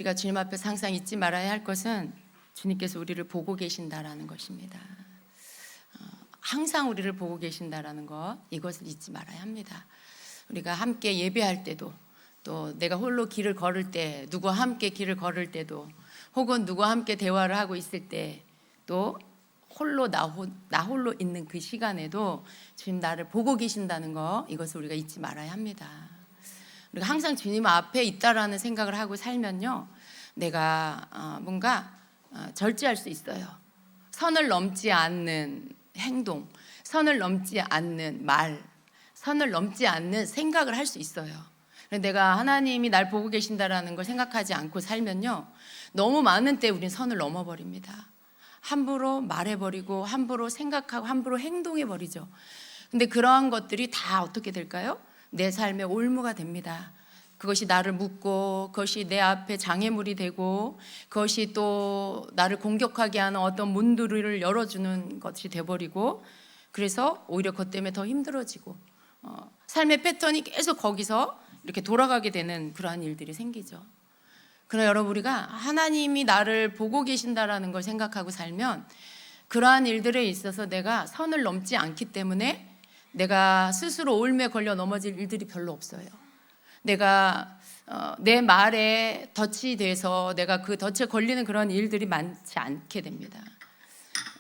우리가 주님 앞에서 항상 잊지 말아야 할 것은 주님께서 우리를 보고 계신다라는 것입니다. 항상 우리를 보고 계신다라는 것, 이것을 잊지 말아야 합니다. 우리가 함께 예배할 때도, 또 내가 홀로 길을 걸을 때, 누구와 함께 길을 걸을 때도, 혹은 누구와 함께 대화를 하고 있을 때, 또 홀로 나 홀로 있는 그 시간에도 주님 나를 보고 계신다는 거, 이것을 우리가 잊지 말아야 합니다. 우리가 항상 주님 앞에 있다라는 생각을 하고 살면요, 내가 뭔가 절제할 수 있어요. 선을 넘지 않는 행동, 선을 넘지 않는 말, 선을 넘지 않는 생각을 할 수 있어요. 내가 하나님이 날 보고 계신다라는 걸 생각하지 않고 살면요, 너무 많은 때 우린 선을 넘어버립니다. 함부로 말해버리고, 함부로 생각하고, 함부로 행동해버리죠. 근데 그러한 것들이 다 어떻게 될까요? 내 삶의 올무가 됩니다. 그것이 나를 묶고, 그것이 내 앞에 장애물이 되고, 그것이 또 나를 공격하게 하는 어떤 문들을 열어주는 것이 돼버리고, 그래서 오히려 그것 때문에 더 힘들어지고, 삶의 패턴이 계속 거기서 이렇게 돌아가게 되는 그러한 일들이 생기죠. 그러나 여러분, 우리가 하나님이 나를 보고 계신다라는 걸 생각하고 살면 그러한 일들에 있어서 내가 선을 넘지 않기 때문에 내가 스스로 올무에 걸려 넘어질 일들이 별로 없어요. 내가 내 말에 덫이 돼서 내가 그 덫에 걸리는 그런 일들이 많지 않게 됩니다.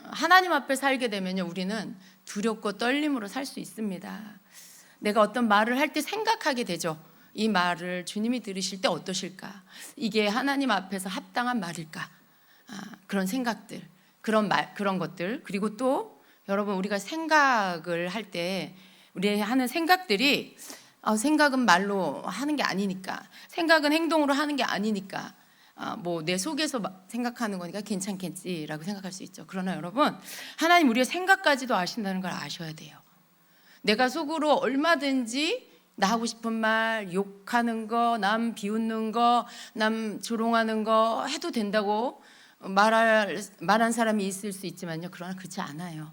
하나님 앞에 살게 되면요, 우리는 두렵고 떨림으로 살 수 있습니다. 내가 어떤 말을 할 때 생각하게 되죠. 이 말을 주님이 들으실 때 어떠실까? 이게 하나님 앞에서 합당한 말일까? 그런 생각들, 그런 것들. 그리고 또 여러분, 우리가 생각을 할 때 우리 하는 생각들이 생각은 말로 하는 게 아니니까, 생각은 행동으로 하는 게 아니니까, 뭐 내 속에서 생각하는 거니까 괜찮겠지라고 생각할 수 있죠. 그러나 여러분, 하나님 우리의 생각까지도 아신다는 걸 아셔야 돼요. 내가 속으로 얼마든지 나 하고 싶은 말, 욕하는 거, 남 비웃는 거, 남 조롱하는 거 해도 된다고 말한 사람이 있을 수 있지만요, 그러나 그렇지 않아요.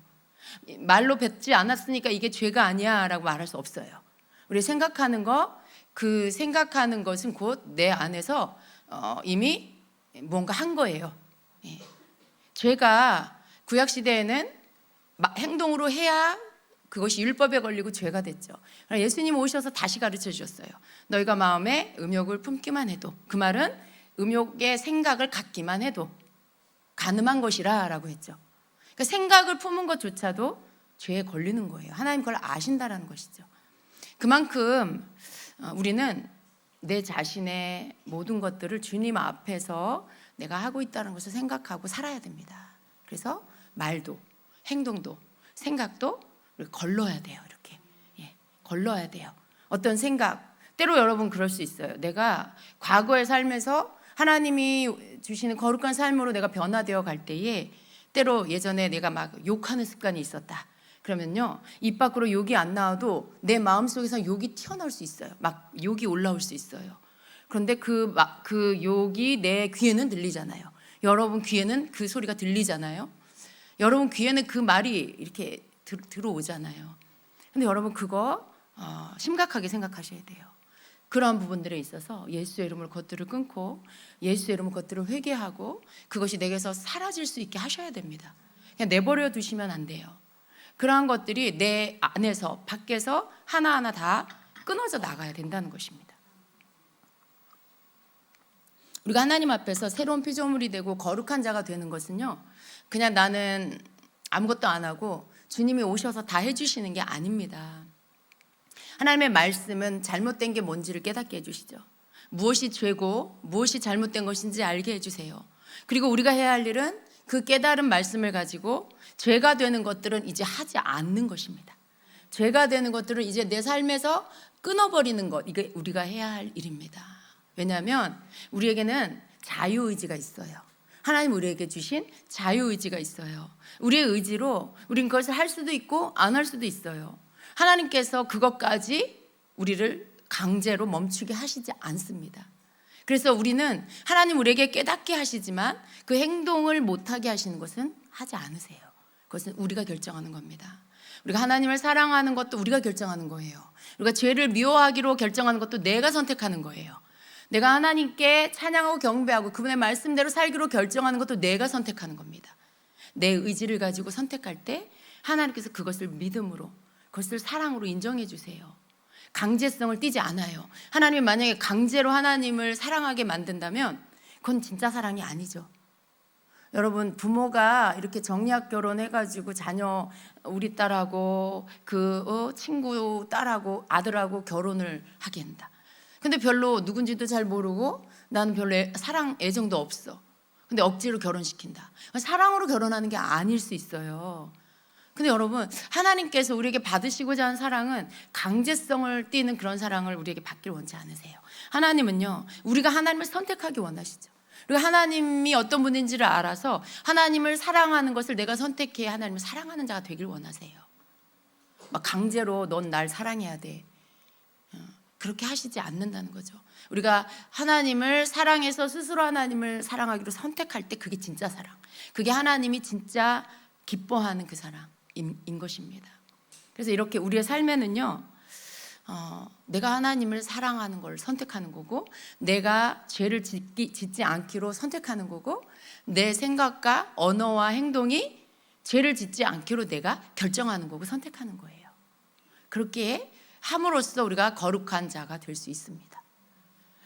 말로 뱉지 않았으니까 이게 죄가 아니야 라고 말할 수 없어요. 우리 생각하는 거, 그 생각하는 것은 곧 내 안에서 이미 뭔가 한 거예요. 죄가 구약시대에는 행동으로 해야 그것이 율법에 걸리고 죄가 됐죠. 예수님 오셔서 다시 가르쳐 주셨어요. 너희가 마음에 음욕을 품기만 해도, 그 말은 음욕의 생각을 갖기만 해도 간음한 것이라 라고 했죠. 그러니까 생각을 품은 것조차도 죄에 걸리는 거예요. 하나님 그걸 아신다라는 것이죠. 그만큼 우리는 내 자신의 모든 것들을 주님 앞에서 내가 하고 있다는 것을 생각하고 살아야 됩니다. 그래서 말도, 행동도, 생각도 걸러야 돼요. 이렇게 걸러야 돼요. 어떤 생각, 때로 여러분 그럴 수 있어요. 내가 과거의 삶에서 하나님이 주시는 거룩한 삶으로 내가 변화되어 갈 때에 때로 예전에 내가 막 욕하는 습관이 있었다. 그러면요, 입 밖으로 욕이 안 나와도 내 마음속에서 욕이 튀어나올 수 있어요. 막 욕이 올라올 수 있어요. 그런데 그 욕이 내 귀에는 들리잖아요. 여러분 귀에는 그 소리가 들리잖아요. 여러분 귀에는 그 말이 이렇게 들어오잖아요. 근데 여러분 그거 심각하게 생각하셔야 돼요. 그러한 부분들에 있어서 예수의 이름으로 그것들을 끊고, 예수의 이름으로 그것들을 회개하고, 그것이 내게서 사라질 수 있게 하셔야 됩니다. 그냥 내버려 두시면 안 돼요. 그러한 것들이 내 안에서 밖에서 하나하나 다 끊어져 나가야 된다는 것입니다. 우리가 하나님 앞에서 새로운 피조물이 되고 거룩한 자가 되는 것은요, 그냥 나는 아무것도 안 하고 주님이 오셔서 다 해주시는 게 아닙니다. 하나님의 말씀은 잘못된 게 뭔지를 깨닫게 해주시죠. 무엇이 죄고 무엇이 잘못된 것인지 알게 해주세요. 그리고 우리가 해야 할 일은 그 깨달은 말씀을 가지고 죄가 되는 것들은 이제 하지 않는 것입니다. 죄가 되는 것들은 이제 내 삶에서 끊어버리는 것, 이게 우리가 해야 할 일입니다. 왜냐하면 우리에게는 자유의지가 있어요. 하나님 우리에게 주신 자유의지가 있어요. 우리의 의지로 우린 그것을 할 수도 있고 안 할 수도 있어요. 하나님께서 그것까지 우리를 강제로 멈추게 하시지 않습니다. 그래서 우리는 하나님 우리에게 깨닫게 하시지만 그 행동을 못하게 하시는 것은 하지 않으세요. 그것은 우리가 결정하는 겁니다. 우리가 하나님을 사랑하는 것도 우리가 결정하는 거예요. 우리가 죄를 미워하기로 결정하는 것도 내가 선택하는 거예요. 내가 하나님께 찬양하고 경배하고 그분의 말씀대로 살기로 결정하는 것도 내가 선택하는 겁니다. 내 의지를 가지고 선택할 때 하나님께서 그것을 믿음으로, 그것을 사랑으로 인정해 주세요. 강제성을 띠지 않아요. 하나님이 만약에 강제로 하나님을 사랑하게 만든다면 그건 진짜 사랑이 아니죠. 여러분, 부모가 이렇게 정략 결혼해가지고 자녀, 우리 딸하고 친구 딸하고 아들하고 결혼을 하게 한다. 근데 별로 누군지도 잘 모르고 나는 별로 사랑, 애정도 없어. 근데 억지로 결혼시킨다. 사랑으로 결혼하는 게 아닐 수 있어요. 근데 여러분, 하나님께서 우리에게 받으시고자 하는 사랑은 강제성을 띠는 그런 사랑을 우리에게 받길 원치 않으세요. 하나님은요, 우리가 하나님을 선택하기 원하시죠. 그리고 하나님이 어떤 분인지를 알아서 하나님을 사랑하는 것을 내가 선택해 하나님을 사랑하는 자가 되길 원하세요. 막 강제로 넌 날 사랑해야 돼, 그렇게 하시지 않는다는 거죠. 우리가 하나님을 사랑해서 스스로 하나님을 사랑하기로 선택할 때 그게 진짜 사랑, 그게 하나님이 진짜 기뻐하는 그 사랑인 것입니다. 그래서 이렇게 우리의 삶에는요, 내가 하나님을 사랑하는 걸 선택하는 거고, 내가 죄를 짓지 않기로 선택하는 거고, 내 생각과 언어와 행동이 죄를 짓지 않기로 내가 결정하는 거고 선택하는 거예요. 그렇게 함으로써 우리가 거룩한 자가 될 수 있습니다.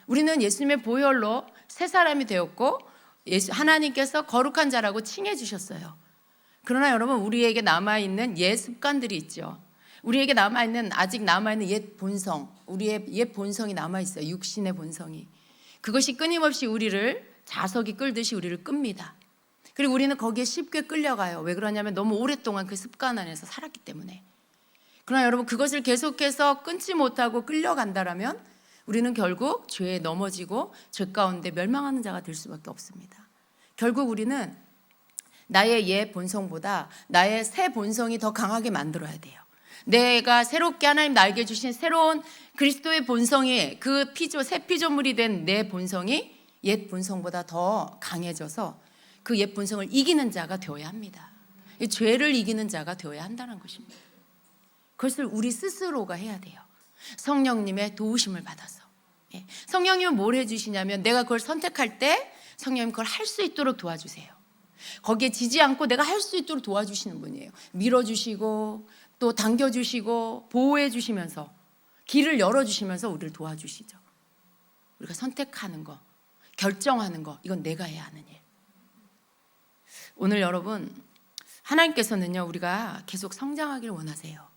우리는 예수님의 보혈로 새 사람이 되었고 하나님께서 거룩한 자라고 칭해 주셨어요. 그러나 여러분, 우리에게 남아있는 옛 습관들이 있죠. 우리에게 아직 남아있는 옛 본성, 우리의 옛 본성이 남아있어요. 육신의 본성이. 그것이 끊임없이 우리를 자석이 끌듯이 우리를 끕니다. 그리고 우리는 거기에 쉽게 끌려가요. 왜 그러냐면 너무 오랫동안 그 습관 안에서 살았기 때문에. 그러나 여러분, 그것을 계속해서 끊지 못하고 끌려간다라면 우리는 결국 죄에 넘어지고 죄 가운데 멸망하는 자가 될 수밖에 없습니다. 결국 우리는 나의 옛 본성보다 나의 새 본성이 더 강하게 만들어야 돼요. 내가 새롭게 하나님 나에게 주신 새로운 그리스도의 본성이, 새 피조물이 된 내 본성이 옛 본성보다 더 강해져서 그 옛 본성을 이기는 자가 되어야 합니다. 죄를 이기는 자가 되어야 한다는 것입니다. 그것을 우리 스스로가 해야 돼요. 성령님의 도우심을 받아서. 성령님은 뭘 해주시냐면 내가 그걸 선택할 때 성령님 그걸 할 수 있도록 도와주세요. 거기에 지지 않고 내가 할 수 있도록 도와주시는 분이에요. 밀어주시고 또 당겨주시고 보호해주시면서 길을 열어주시면서 우리를 도와주시죠. 우리가 선택하는 거, 결정하는 거, 이건 내가 해야 하는 일. 오늘 여러분, 하나님께서는요, 우리가 계속 성장하기를 원하세요.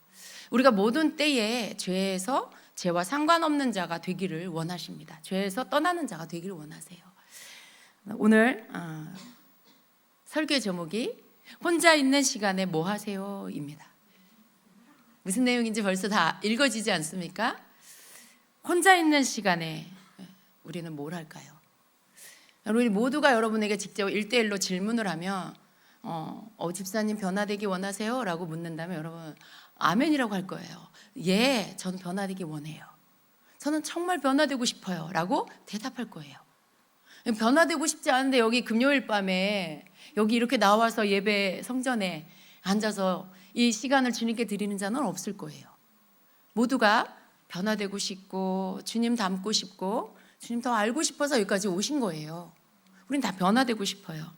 우리가 모든 때에 죄와 상관없는 자가 되기를 원하십니다. 죄에서 떠나는 자가 되기를 원하세요. 오늘 설교의 제목이 혼자 있는 시간에 뭐 하세요? 입니다. 무슨 내용인지 벌써 다 읽어지지 않습니까? 혼자 있는 시간에 우리는 뭘 할까요? 우리 모두가 여러분에게 직접 1대1로 질문을 하면 집사님 변화되기 원하세요? 라고 묻는다면 여러분 아멘이라고 할 거예요. 예, 저는 변화되기 원해요. 저는 정말 변화되고 싶어요. 라고 대답할 거예요. 변화되고 싶지 않은데 여기 금요일 밤에 여기 이렇게 나와서 예배 성전에 앉아서 이 시간을 주님께 드리는 자는 없을 거예요. 모두가 변화되고 싶고 주님 닮고 싶고 주님 더 알고 싶어서 여기까지 오신 거예요. 우린 다 변화되고 싶어요.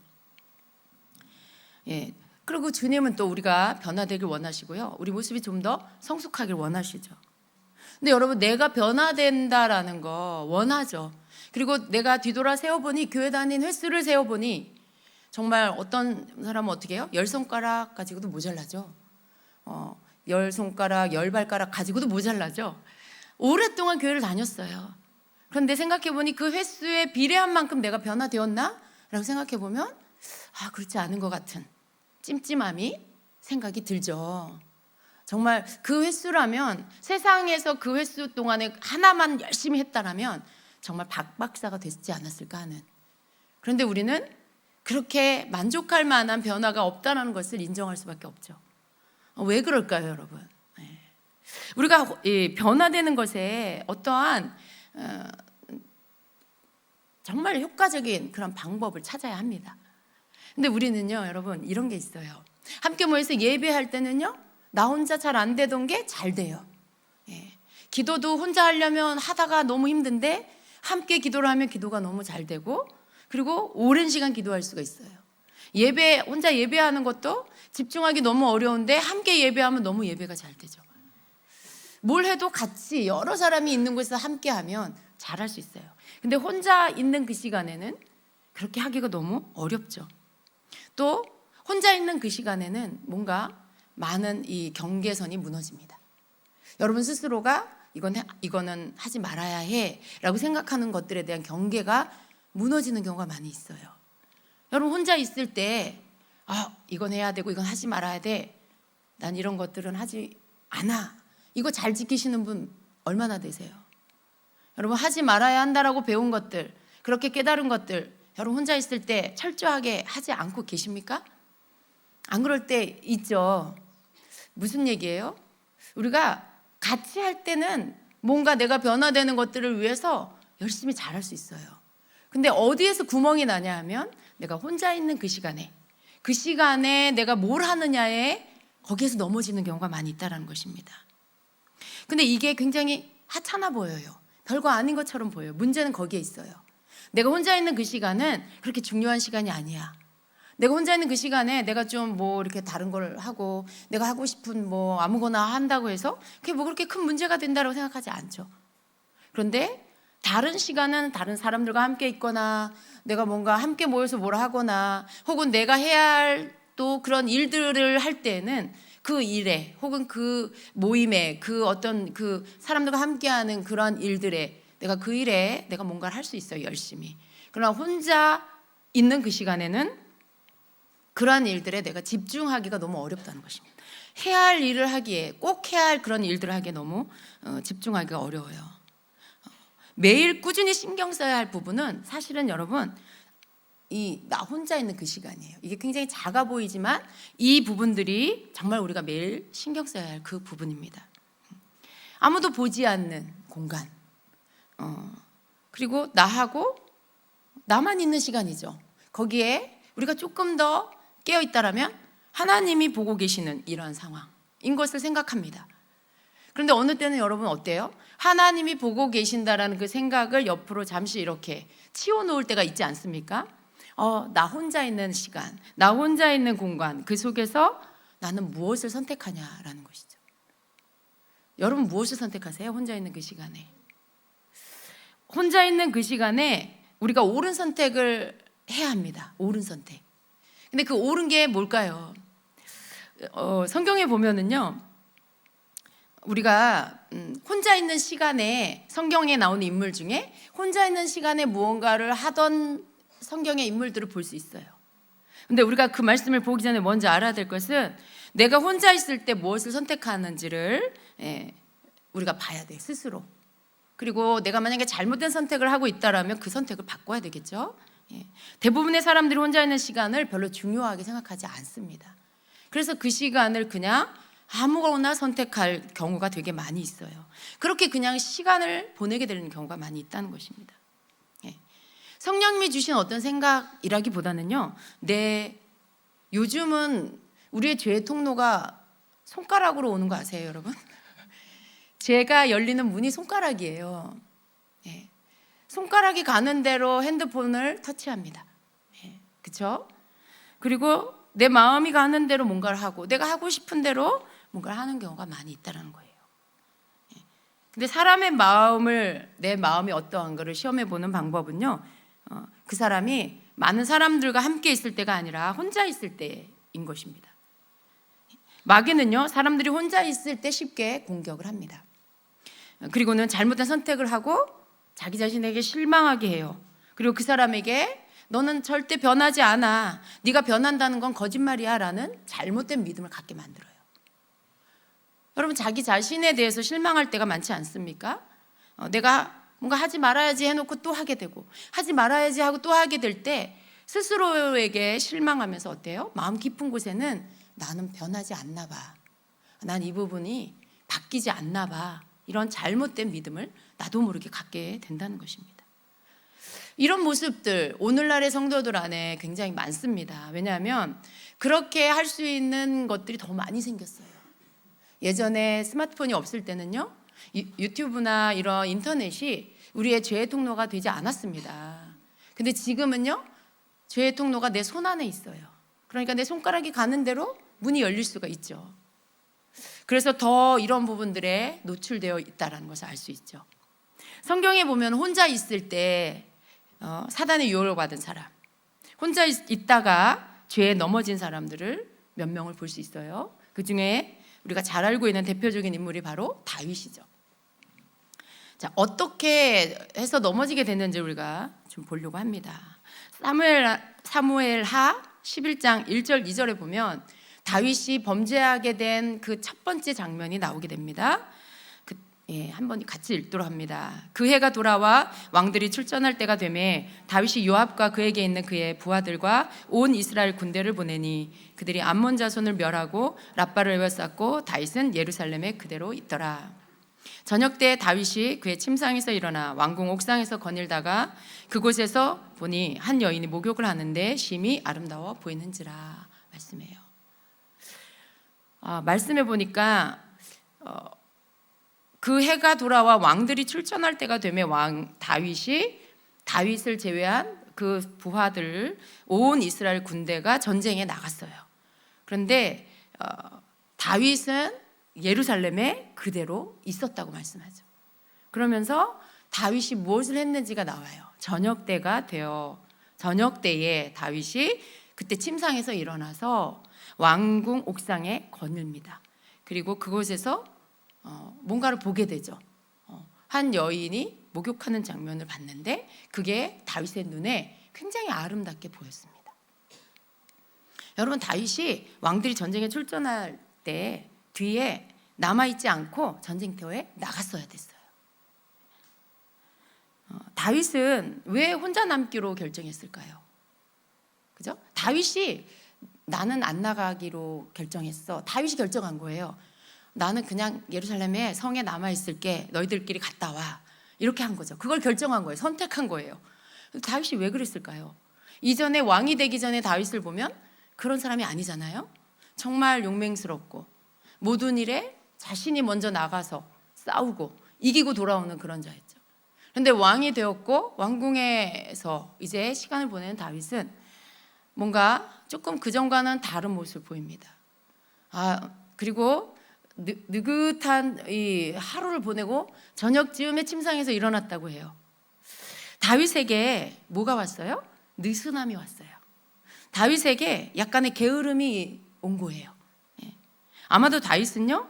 그리고 주님은 또 우리가 변화되길 원하시고요. 우리 모습이 좀 더 성숙하길 원하시죠. 근데 여러분, 내가 변화된다라는 거 원하죠. 그리고 내가 뒤돌아 세어보니, 교회 다닌 횟수를 세어보니 정말 어떤 사람은 어떻게 해요? 10손가락 가지고도 모자라죠. 10손가락, 10발가락 가지고도 모자라죠. 오랫동안 교회를 다녔어요. 그런데 생각해보니 그 횟수에 비례한 만큼 내가 변화되었나? 라고 생각해보면 그렇지 않은 것 같은 찜찜함이 생각이 들죠. 정말 그 횟수라면, 세상에서 그 횟수 동안에 하나만 열심히 했다라면 정말 박박사가 됐지 않았을까 하는. 그런데 우리는 그렇게 만족할 만한 변화가 없다는 것을 인정할 수밖에 없죠. 왜 그럴까요, 여러분? 우리가 변화되는 것에 어떠한 정말 효과적인 그런 방법을 찾아야 합니다. 근데 우리는요, 여러분, 이런 게 있어요. 함께 모여서 예배할 때는요, 나 혼자 잘 안 되던 게 잘 돼요. 기도도 혼자 하려면 하다가 너무 힘든데 함께 기도를 하면 기도가 너무 잘 되고 그리고 오랜 시간 기도할 수가 있어요. 혼자 예배하는 것도 집중하기 너무 어려운데 함께 예배하면 너무 예배가 잘 되죠. 뭘 해도 같이 여러 사람이 있는 곳에서 함께 하면 잘할 수 있어요. 근데 혼자 있는 그 시간에는 그렇게 하기가 너무 어렵죠. 또 혼자 있는 그 시간에는 뭔가 많은 이 경계선이 무너집니다. 여러분 스스로가 이거는 하지 말아야 해 라고 생각하는 것들에 대한 경계가 무너지는 경우가 많이 있어요. 여러분 혼자 있을 때 이건 해야 되고 이건 하지 말아야 돼. 난 이런 것들은 하지 않아. 이거 잘 지키시는 분 얼마나 되세요? 여러분 하지 말아야 한다라고 배운 것들, 그렇게 깨달은 것들 여러분 혼자 있을 때 철저하게 하지 않고 계십니까? 안 그럴 때 있죠. 무슨 얘기예요? 우리가 같이 할 때는 뭔가 내가 변화되는 것들을 위해서 열심히 잘할 수 있어요. 근데 어디에서 구멍이 나냐 하면 내가 혼자 있는 그 시간에 내가 뭘 하느냐에 거기에서 넘어지는 경우가 많이 있다는 것입니다. 근데 이게 굉장히 하찮아 보여요. 별거 아닌 것처럼 보여요. 문제는 거기에 있어요. 내가 혼자 있는 그 시간은 그렇게 중요한 시간이 아니야. 내가 혼자 있는 그 시간에 내가 좀 뭐 이렇게 다른 걸 하고 내가 하고 싶은 뭐 아무거나 한다고 해서 그게 뭐 그렇게 큰 문제가 된다고 생각하지 않죠. 그런데 다른 시간은 다른 사람들과 함께 있거나 내가 뭔가 함께 모여서 뭘 하거나 혹은 내가 해야 할 또 그런 일들을 할 때는 그 일에 혹은 그 모임에 그 어떤 그 사람들과 함께하는 그런 일들에 내가 그 일에 내가 뭔가를 할 수 있어요. 열심히. 그러나 혼자 있는 그 시간에는 그러한 일들에 내가 집중하기가 너무 어렵다는 것입니다. 해야 할 일을 하기에 꼭 해야 할 그런 일들을 하기에 너무 집중하기가 어려워요. 매일 꾸준히 신경 써야 할 부분은 사실은 여러분 나 혼자 있는 그 시간이에요. 이게 굉장히 작아 보이지만 이 부분들이 정말 우리가 매일 신경 써야 할 그 부분입니다. 아무도 보지 않는 공간, 그리고 나하고 나만 있는 시간이죠. 거기에 우리가 조금 더 깨어 있다라면 하나님이 보고 계시는 이러한 상황인 것을 생각합니다. 그런데 어느 때는 여러분 어때요? 하나님이 보고 계신다라는 그 생각을 옆으로 잠시 이렇게 치워놓을 때가 있지 않습니까? 나 혼자 있는 시간, 나 혼자 있는 공간, 그 속에서 나는 무엇을 선택하냐라는 것이죠. 여러분 무엇을 선택하세요? 혼자 있는 그 시간에. 혼자 있는 그 시간에 우리가 옳은 선택을 해야 합니다. 옳은 선택. 근데 그 옳은 게 뭘까요? 성경에 보면은요, 우리가 혼자 있는 시간에 성경에 나오는 인물 중에 혼자 있는 시간에 무언가를 하던 성경의 인물들을 볼 수 있어요. 근데 우리가 그 말씀을 보기 전에 먼저 알아야 될 것은 내가 혼자 있을 때 무엇을 선택하는지를 우리가 봐야 돼, 스스로. 그리고 내가 만약에 잘못된 선택을 하고 있다라면 그 선택을 바꿔야 되겠죠. 대부분의 사람들이 혼자 있는 시간을 별로 중요하게 생각하지 않습니다. 그래서 그 시간을 그냥 아무거나 선택할 경우가 되게 많이 있어요. 그렇게 그냥 시간을 보내게 되는 경우가 많이 있다는 것입니다. 성령님이 주신 어떤 생각이라기보다는요, 요즘은 우리의 죄의 통로가 손가락으로 오는 거 아세요, 여러분? 죄가 열리는 문이 손가락이에요. 손가락이 가는 대로 핸드폰을 터치합니다. 그렇죠? 그리고 내 마음이 가는 대로 뭔가를 하고 내가 하고 싶은 대로 뭔가를 하는 경우가 많이 있다는 거예요. 근데 사람의 내 마음이 어떠한 거를 시험해 보는 방법은요, 그 사람이 많은 사람들과 함께 있을 때가 아니라 혼자 있을 때인 것입니다. 마귀는요, 사람들이 혼자 있을 때 쉽게 공격을 합니다. 그리고는 잘못된 선택을 하고 자기 자신에게 실망하게 해요. 그리고 그 사람에게 너는 절대 변하지 않아, 네가 변한다는 건 거짓말이야 라는 잘못된 믿음을 갖게 만들어요. 여러분 자기 자신에 대해서 실망할 때가 많지 않습니까? 내가 뭔가 하지 말아야지 해놓고 또 하게 되고 하지 말아야지 하고 또 하게 될 때 스스로에게 실망하면서 어때요? 마음 깊은 곳에는 나는 변하지 않나 봐, 난 이 부분이 바뀌지 않나 봐, 이런 잘못된 믿음을 나도 모르게 갖게 된다는 것입니다. 이런 모습들 오늘날의 성도들 안에 굉장히 많습니다. 왜냐하면 그렇게 할 수 있는 것들이 더 많이 생겼어요. 예전에 스마트폰이 없을 때는요, 유튜브나 이런 인터넷이 우리의 죄의 통로가 되지 않았습니다. 근데 지금은요, 죄의 통로가 내 손 안에 있어요. 그러니까 내 손가락이 가는 대로 문이 열릴 수가 있죠. 그래서 더 이런 부분들에 노출되어 있다는 것을 알 수 있죠. 성경에 보면 혼자 있을 때 사단의 유혹을 받은 사람, 혼자 있다가 죄에 넘어진 사람들을 몇 명을 볼 수 있어요. 그 중에 우리가 잘 알고 있는 대표적인 인물이 바로 다윗이죠. 자, 어떻게 해서 넘어지게 됐는지 우리가 좀 보려고 합니다. 사무엘하 11장 1절 2절에 보면 다윗이 범죄하게 된 그 첫 번째 장면이 나오게 됩니다. 한번 같이 읽도록 합니다. 그 해가 돌아와 왕들이 출전할 때가 되매 다윗이 요압과 그에게 있는 그의 부하들과 온 이스라엘 군대를 보내니 그들이 암몬 자손을 멸하고 랍바를 에워쌌고 다윗은 예루살렘에 그대로 있더라. 저녁 때 다윗이 그의 침상에서 일어나 왕궁 옥상에서 거닐다가 그곳에서 보니 한 여인이 목욕을 하는데 심히 아름다워 보이는지라 말씀해요. 말씀해 보니까 그 해가 돌아와 왕들이 출전할 때가 되매 다윗을 제외한 그 부하들 온 이스라엘 군대가 전쟁에 나갔어요. 그런데 다윗은 예루살렘에 그대로 있었다고 말씀하죠. 그러면서 다윗이 무엇을 했는지가 나와요. 저녁 때에 다윗이 그때 침상에서 일어나서 왕궁 옥상에 거닐니다. 그리고 그곳에서 뭔가를 보게 되죠. 한 여인이 목욕하는 장면을 봤는데 그게 다윗의 눈에 굉장히 아름답게 보였습니다. 여러분, 다윗이 왕들이 전쟁에 출전할 때 뒤에 남아있지 않고 전쟁터에 나갔어야 됐어요. 다윗은 왜 혼자 남기로 결정했을까요? 그죠? 다윗이 나는 안 나가기로 결정했어. 다윗이 결정한 거예요. 나는 그냥 예루살렘에 성에 남아있을게. 너희들끼리 갔다 와. 이렇게 한 거죠. 그걸 결정한 거예요. 선택한 거예요. 다윗이 왜 그랬을까요? 이전에 왕이 되기 전에 다윗을 보면 그런 사람이 아니잖아요. 정말 용맹스럽고 모든 일에 자신이 먼저 나가서 싸우고 이기고 돌아오는 그런 자였죠. 그런데 왕이 되었고 왕궁에서 이제 시간을 보내는 다윗은 뭔가 조금 그전과는 다른 모습을 보입니다. 그리고 느긋한 이 하루를 보내고 저녁쯤에 침상에서 일어났다고 해요. 다윗에게 뭐가 왔어요? 느슨함이 왔어요. 다윗에게 약간의 게으름이 온 거예요. 아마도 다윗은요,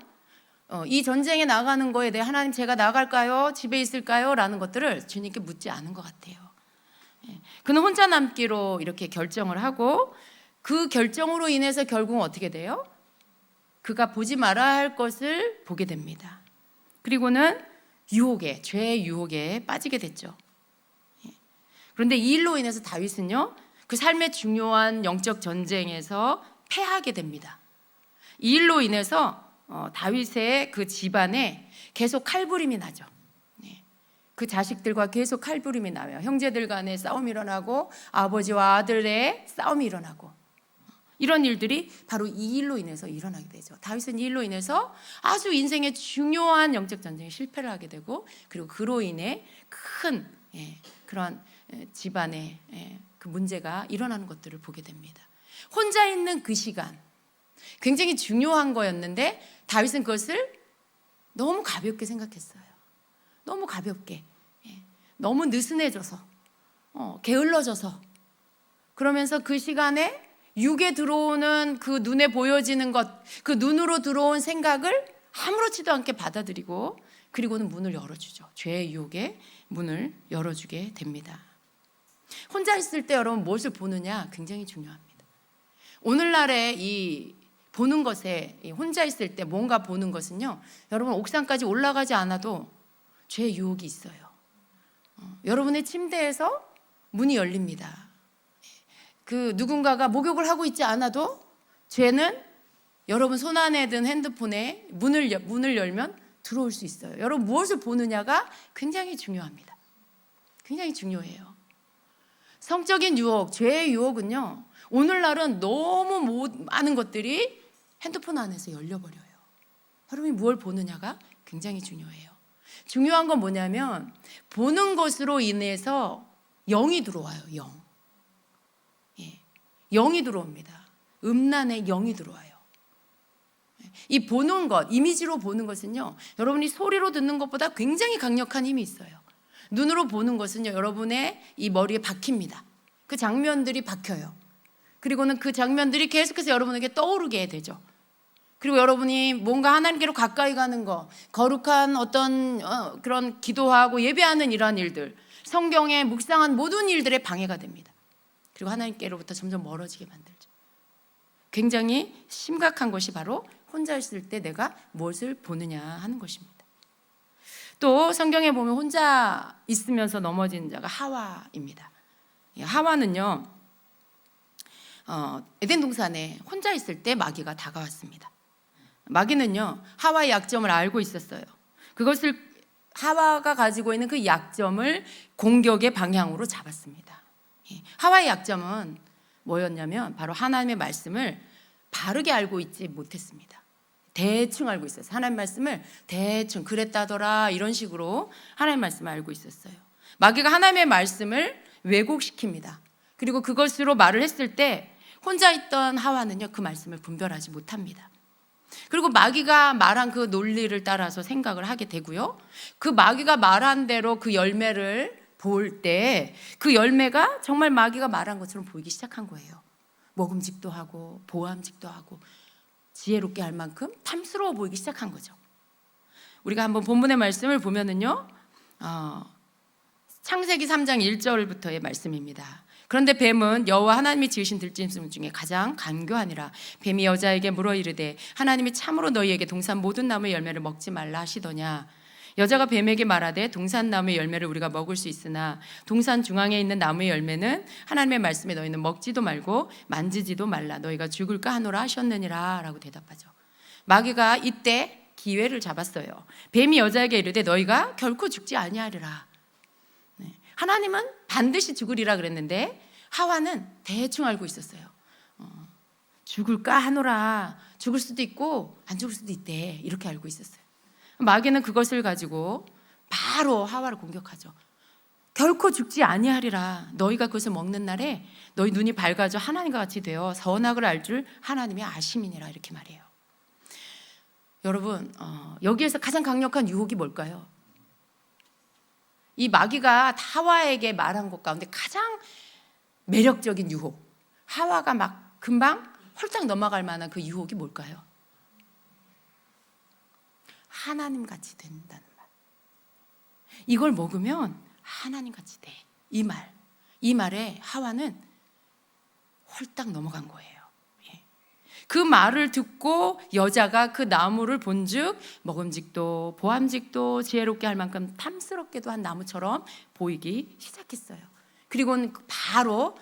이 전쟁에 나가는 거에 대해 하나님 제가 나갈까요? 집에 있을까요? 라는 것들을 주님께 묻지 않은 것 같아요. 그는 혼자 남기로 이렇게 결정을 하고 그 결정으로 인해서 결국은 어떻게 돼요? 그가 보지 말아야 할 것을 보게 됩니다. 그리고는 죄의 유혹에 빠지게 됐죠. 그런데 이 일로 인해서 다윗은요, 그 삶의 중요한 영적 전쟁에서 패하게 됩니다. 이 일로 인해서 다윗의 그 집안에 계속 칼부림이 나죠. 그 자식들과 계속 칼부림이 나요. 형제들 간에 싸움이 일어나고 아버지와 아들의 싸움이 일어나고 이런 일들이 바로 이 일로 인해서 일어나게 되죠. 다윗은 이 일로 인해서 아주 인생의 중요한 영적 전쟁에 실패를 하게 되고 그리고 그로 인해 큰 그런 집안의 그 문제가 일어나는 것들을 보게 됩니다. 혼자 있는 그 시간 굉장히 중요한 거였는데 다윗은 그것을 너무 가볍게 생각했어요. 너무 가볍게, 너무 느슨해져서, 게을러져서 그러면서 그 시간에 육에 들어오는 그 눈에 보여지는 것, 그 눈으로 들어온 생각을 아무렇지도 않게 받아들이고 그리고는 문을 열어주죠. 죄의 유혹에 문을 열어주게 됩니다. 혼자 있을 때 여러분 무엇을 보느냐 굉장히 중요합니다. 오늘날의 이 보는 것에 혼자 있을 때 뭔가 보는 것은요, 여러분 옥상까지 올라가지 않아도 죄의 유혹이 있어요. 여러분의 침대에서 문이 열립니다. 그 누군가가 목욕을 하고 있지 않아도 죄는 여러분 손안에 든 핸드폰에 문을 열면 들어올 수 있어요. 여러분 무엇을 보느냐가 굉장히 중요합니다. 굉장히 중요해요. 성적인 유혹, 죄의 유혹은요, 오늘날은 너무 많은 것들이 핸드폰 안에서 열려버려요. 여러분이 무엇을 보느냐가 굉장히 중요해요. 중요한 건 뭐냐면 보는 것으로 인해서 영이 들어와요. 영. 예. 영이 들어옵니다. 음란의 영이 들어와요. 이 보는 것, 이미지로 보는 것은요, 여러분이 소리로 듣는 것보다 굉장히 강력한 힘이 있어요. 눈으로 보는 것은요, 여러분의 이 머리에 박힙니다. 그 장면들이 박혀요. 그리고는 그 장면들이 계속해서 여러분에게 떠오르게 되죠. 그리고 여러분이 뭔가 하나님께로 가까이 가는 거, 거룩한 어떤 그런 기도하고 예배하는 이러한 일들, 성경에 묵상한 모든 일들에 방해가 됩니다. 그리고 하나님께로부터 점점 멀어지게 만들죠. 굉장히 심각한 것이 바로 혼자 있을 때 내가 무엇을 보느냐 하는 것입니다. 또 성경에 보면 혼자 있으면서 넘어진 자가 하와입니다. 하와는요, 에덴 동산에 혼자 있을 때 마귀가 다가왔습니다. 마귀는요, 하와의 약점을 알고 있었어요. 그것을 하와가 가지고 있는 그 약점을 공격의 방향으로 잡았습니다. 하와의 약점은 뭐였냐면 바로 하나님의 말씀을 바르게 알고 있지 못했습니다. 대충 알고 있었어요. 하나님 말씀을 대충 그랬다더라 이런 식으로 하나님 말씀을 알고 있었어요. 마귀가 하나님의 말씀을 왜곡시킵니다. 그리고 그것으로 말을 했을 때 혼자 있던 하와는요, 그 말씀을 분별하지 못합니다. 그리고 마귀가 말한 그 논리를 따라서 생각을 하게 되고요, 그 마귀가 말한 대로 그 열매를 볼 때 그 열매가 정말 마귀가 말한 것처럼 보이기 시작한 거예요. 먹음직도 하고 보암직도 하고 지혜롭게 할 만큼 탐스러워 보이기 시작한 거죠. 우리가 한번 본문의 말씀을 보면은요, 창세기 3장 1절부터의 말씀입니다. 그런데 뱀은 여호와 하나님이 지으신 들짐승 중에 가장 간교하니라. 뱀이 여자에게 물어 이르되 하나님이 참으로 너희에게 동산 모든 나무의 열매를 먹지 말라 하시더냐. 여자가 뱀에게 말하되 동산 나무의 열매를 우리가 먹을 수 있으나 동산 중앙에 있는 나무의 열매는 하나님의 말씀에 너희는 먹지도 말고 만지지도 말라. 너희가 죽을까 하노라 하셨느니라 라고 대답하죠. 마귀가 이때 기회를 잡았어요. 뱀이 여자에게 이르되 너희가 결코 죽지 아니하리라. 하나님은 반드시 죽으리라 그랬는데 하와는 대충 알고 있었어요. 죽을까 하노라. 죽을 수도 있고 안 죽을 수도 있대. 이렇게 알고 있었어요. 마귀는 그것을 가지고 바로 하와를 공격하죠. 결코 죽지 아니하리라. 너희가 그것을 먹는 날에 너희 눈이 밝아져 하나님과 같이 되어 선악을 알 줄 하나님이 아심이니라. 이렇게 말해요. 여러분, 여기에서 가장 강력한 유혹이 뭘까요? 이 마귀가 하와에게 말한 것 가운데 가장 매력적인 유혹, 하와가 막 금방 홀딱 넘어갈 만한 그 유혹이 뭘까요? 하나님 같이 된다는 말. 이걸 먹으면 하나님 같이 돼. 이 말. 이 말에 하와는 홀딱 넘어간 거예요. 그 말을 듣고 여자가 그 나무를 본즉 먹음직도 보암직도 지혜롭게 할 만큼 탐스럽게도 한 나무처럼 보이기 시작했어요. 그리고는 바로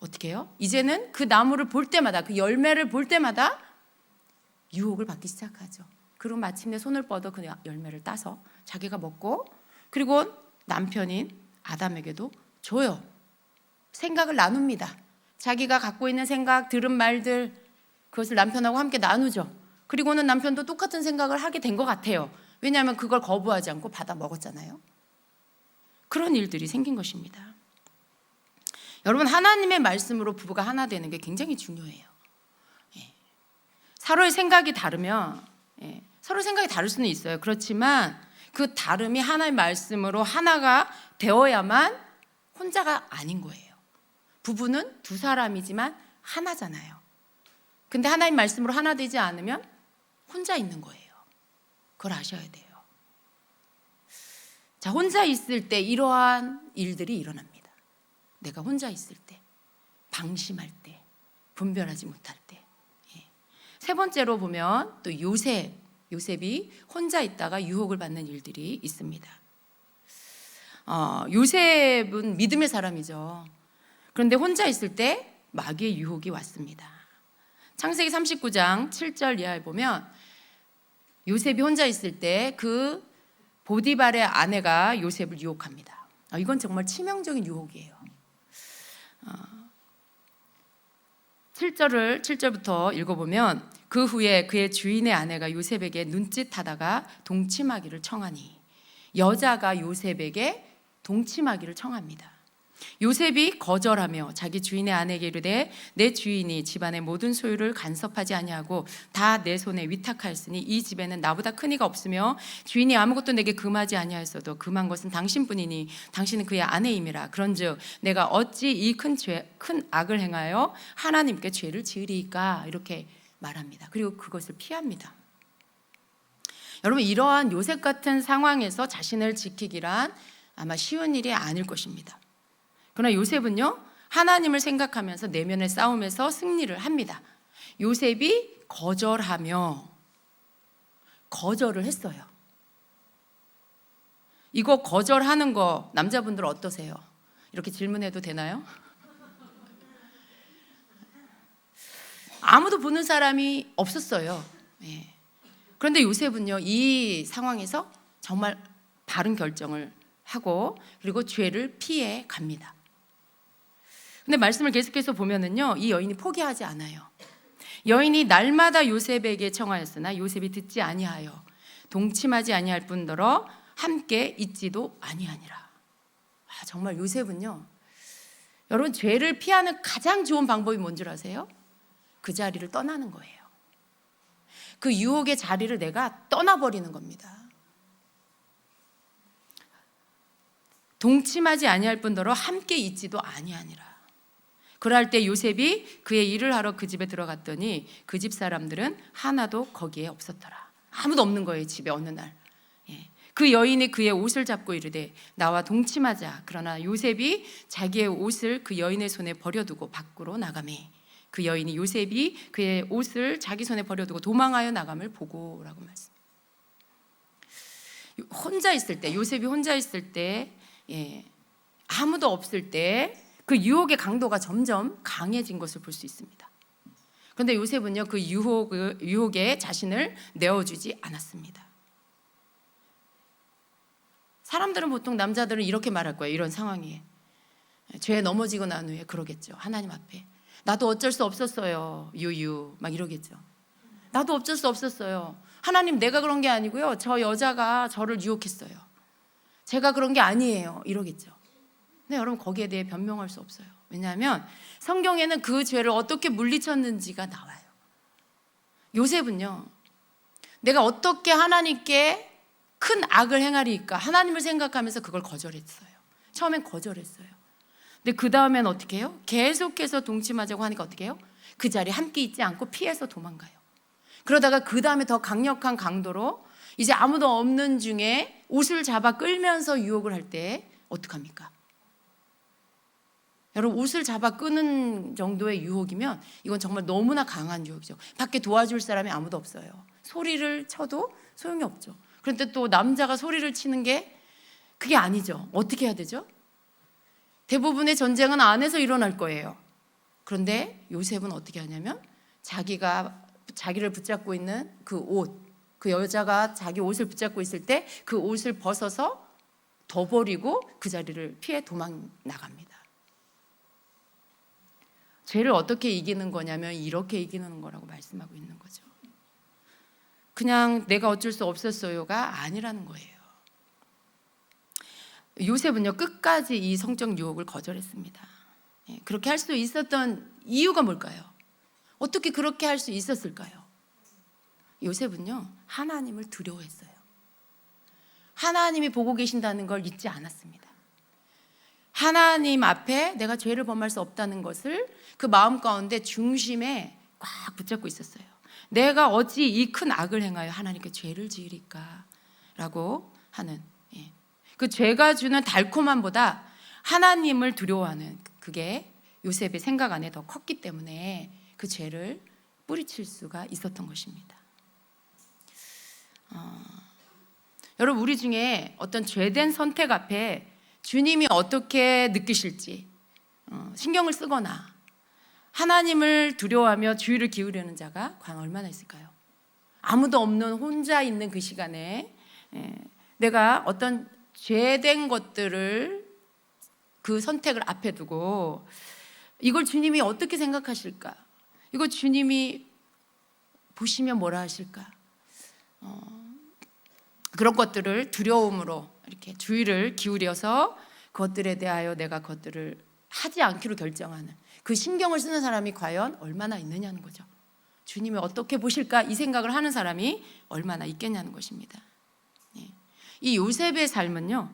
어떻게 해요? 이제는 그 나무를 볼 때마다, 그 열매를 볼 때마다 유혹을 받기 시작하죠. 그리고 마침내 손을 뻗어 그 열매를 따서 자기가 먹고, 그리고 남편인 아담에게도 줘요. 생각을 나눕니다. 자기가 갖고 있는 생각, 들은 말들, 그것을 남편하고 함께 나누죠. 그리고는 남편도 똑같은 생각을 하게 된 것 같아요. 왜냐하면 그걸 거부하지 않고 받아 먹었잖아요. 그런 일들이 생긴 것입니다. 여러분, 하나님의 말씀으로 부부가 하나 되는 게 굉장히 중요해요. 서로의 생각이 다르면 서로 생각이 다를 수는 있어요. 그렇지만 그 다름이 하나님의 말씀으로 하나가 되어야만 혼자가 아닌 거예요. 부부는 두 사람이지만 하나잖아요. 근데 하나님 말씀으로 하나 되지 않으면 혼자 있는 거예요. 그걸 아셔야 돼요. 자, 혼자 있을 때 이러한 일들이 일어납니다. 내가 혼자 있을 때, 방심할 때, 분별하지 못할 때. 세 번째로 보면 또 요셉이 혼자 있다가 유혹을 받는 일들이 있습니다. 요셉은 믿음의 사람이죠. 그런데 혼자 있을 때 마귀의 유혹이 왔습니다. 창세기 39장 7절 이하에 보면 요셉이 혼자 있을 때 그 보디발의 아내가 요셉을 유혹합니다. 이건 정말 치명적인 유혹이에요. 7절부터 읽어보면 그 후에 그의 주인의 아내가 요셉에게 눈짓하다가 동침하기를 청하니, 여자가 요셉에게 동침하기를 청합니다. 요셉이 거절하며 자기 주인의 아내에게 이르되 내 주인이 집안의 모든 소유를 간섭하지 아니하고 다 내 손에 위탁하였으니 이 집에는 나보다 큰 이가 없으며 주인이 아무것도 내게 금하지 아니하였어도 금한 것은 당신뿐이니 당신은 그의 아내임이라. 그런즉 내가 어찌 이 큰 악을 행하여 하나님께 죄를 지으리이까. 이렇게 말합니다. 그리고 그것을 피합니다. 여러분, 이러한 요셉 같은 상황에서 자신을 지키기란 아마 쉬운 일이 아닐 것입니다. 그러나 요셉은요, 하나님을 생각하면서 내면의 싸움에서 승리를 합니다. 요셉이 거절을 했어요. 이거 거절하는 거 남자분들 어떠세요? 이렇게 질문해도 되나요? 아무도 보는 사람이 없었어요. 예. 그런데 요셉은요, 이 상황에서 정말 바른 결정을 하고 그리고 죄를 피해 갑니다. 근데 말씀을 계속해서 보면은요, 이 여인이 포기하지 않아요. 여인이 날마다 요셉에게 청하였으나 요셉이 듣지 아니하여 동침하지 아니할 뿐더러 함께 있지도 아니하니라. 정말 요셉은요, 여러분, 죄를 피하는 가장 좋은 방법이 뭔 줄 아세요? 그 자리를 떠나는 거예요. 그 유혹의 자리를 내가 떠나버리는 겁니다. 동침하지 아니할 뿐더러 함께 있지도 아니하니라. 그럴 때 요셉이 그의 일을 하러 그 집에 들어갔더니 그 집 사람들은 하나도 거기에 없었더라. 아무도 없는 거예요, 집에 어느 날. 그 여인이 그의 옷을 잡고 이르되 나와 동침하자. 그러나 요셉이 자기의 옷을 그 여인의 손에 버려두고 밖으로 나가매 그 여인이 요셉이 그의 옷을 자기 손에 버려두고 도망하여 나감을 보고라고 말씀. 혼자 있을 때, 요셉이 혼자 있을 때, 아무도 없을 때 그 유혹의 강도가 점점 강해진 것을 볼 수 있습니다. 그런데 요셉은요, 그 유혹에 자신을 내어주지 않았습니다. 사람들은 보통, 남자들은 이렇게 말할 거예요. 이런 상황에 죄에 넘어지고 난 후에 그러겠죠. 하나님 앞에 나도 어쩔 수 없었어요, 유유 막 이러겠죠. 나도 어쩔 수 없었어요. 하나님, 내가 그런 게 아니고요, 저 여자가 저를 유혹했어요. 제가 그런 게 아니에요, 이러겠죠. 근데 여러분, 거기에 대해 변명할 수 없어요. 왜냐하면 성경에는 그 죄를 어떻게 물리쳤는지가 나와요. 요셉은요, 내가 어떻게 하나님께 큰 악을 행하리까 하나님을 생각하면서 그걸 거절했어요. 처음엔 거절했어요. 근데 그 다음엔 어떻게 해요? 계속해서 동침하자고 하니까 어떻게 해요? 그 자리에 함께 있지 않고 피해서 도망가요. 그러다가 그 다음에 더 강력한 강도로 이제 아무도 없는 중에 옷을 잡아 끌면서 유혹을 할 때 어떡합니까? 여러분, 옷을 잡아 끄는 정도의 유혹이면 이건 정말 너무나 강한 유혹이죠. 밖에 도와줄 사람이 아무도 없어요. 소리를 쳐도 소용이 없죠. 그런데 또 남자가 소리를 치는 게 그게 아니죠. 어떻게 해야 되죠? 대부분의 전쟁은 안에서 일어날 거예요. 그런데 요셉은 어떻게 하냐면 자기를 붙잡고 있는 그 옷, 그 여자가 자기 옷을 붙잡고 있을 때 그 옷을 벗어서 둬버리고 그 자리를 피해 도망 나갑니다. 죄를 어떻게 이기는 거냐면 이렇게 이기는 거라고 말씀하고 있는 거죠. 그냥 내가 어쩔 수 없었어요가 아니라는 거예요. 요셉은요, 끝까지 이 성적 유혹을 거절했습니다. 그렇게 할 수 있었던 이유가 뭘까요? 어떻게 그렇게 할 수 있었을까요? 요셉은요, 하나님을 두려워했어요. 하나님이 보고 계신다는 걸 잊지 않았습니다. 하나님 앞에 내가 죄를 범할 수 없다는 것을 그 마음 가운데 중심에 꽉 붙잡고 있었어요. 내가 어찌 이 큰 악을 행하여 하나님께 죄를 지으리까 라고 하는, 그 죄가 주는 달콤함보다 하나님을 두려워하는 그게 요셉의 생각 안에 더 컸기 때문에 그 죄를 뿌리칠 수가 있었던 것입니다. 여러분, 우리 중에 어떤 죄된 선택 앞에 주님이 어떻게 느끼실지 신경을 쓰거나 하나님을 두려워하며 주의를 기울이는 자가 과연 얼마나 있을까요? 아무도 없는 혼자 있는 그 시간에 내가 어떤 죄된 것들을, 그 선택을 앞에 두고 이걸 주님이 어떻게 생각하실까? 이거 주님이 보시면 뭐라 하실까? 그런 것들을 두려움으로 이렇게 주의를 기울여서 그것들에 대하여 내가 그것들을 하지 않기로 결정하는 그 신경을 쓰는 사람이 과연 얼마나 있느냐는 거죠. 주님이 어떻게 보실까 이 생각을 하는 사람이 얼마나 있겠냐는 것입니다. 이 요셉의 삶은요,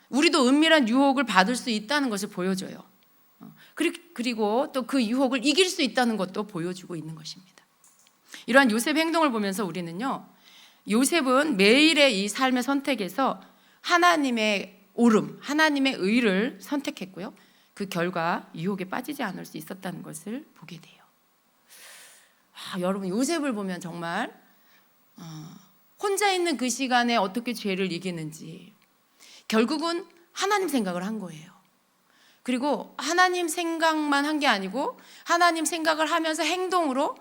우리도 은밀한 유혹을 받을 수 있다는 것을 보여줘요. 그리고 또 그 유혹을 이길 수 있다는 것도 보여주고 있는 것입니다. 이러한 요셉 행동을 보면서 우리는요, 요셉은 매일의 이 삶의 선택에서 하나님의 옳음, 하나님의 의를 선택했고요, 그 결과 유혹에 빠지지 않을 수 있었다는 것을 보게 돼요. 여러분, 요셉을 보면 정말 혼자 있는 그 시간에 어떻게 죄를 이기는지 결국은 하나님 생각을 한 거예요. 그리고 하나님 생각만 한 게 아니고 하나님 생각을 하면서 행동으로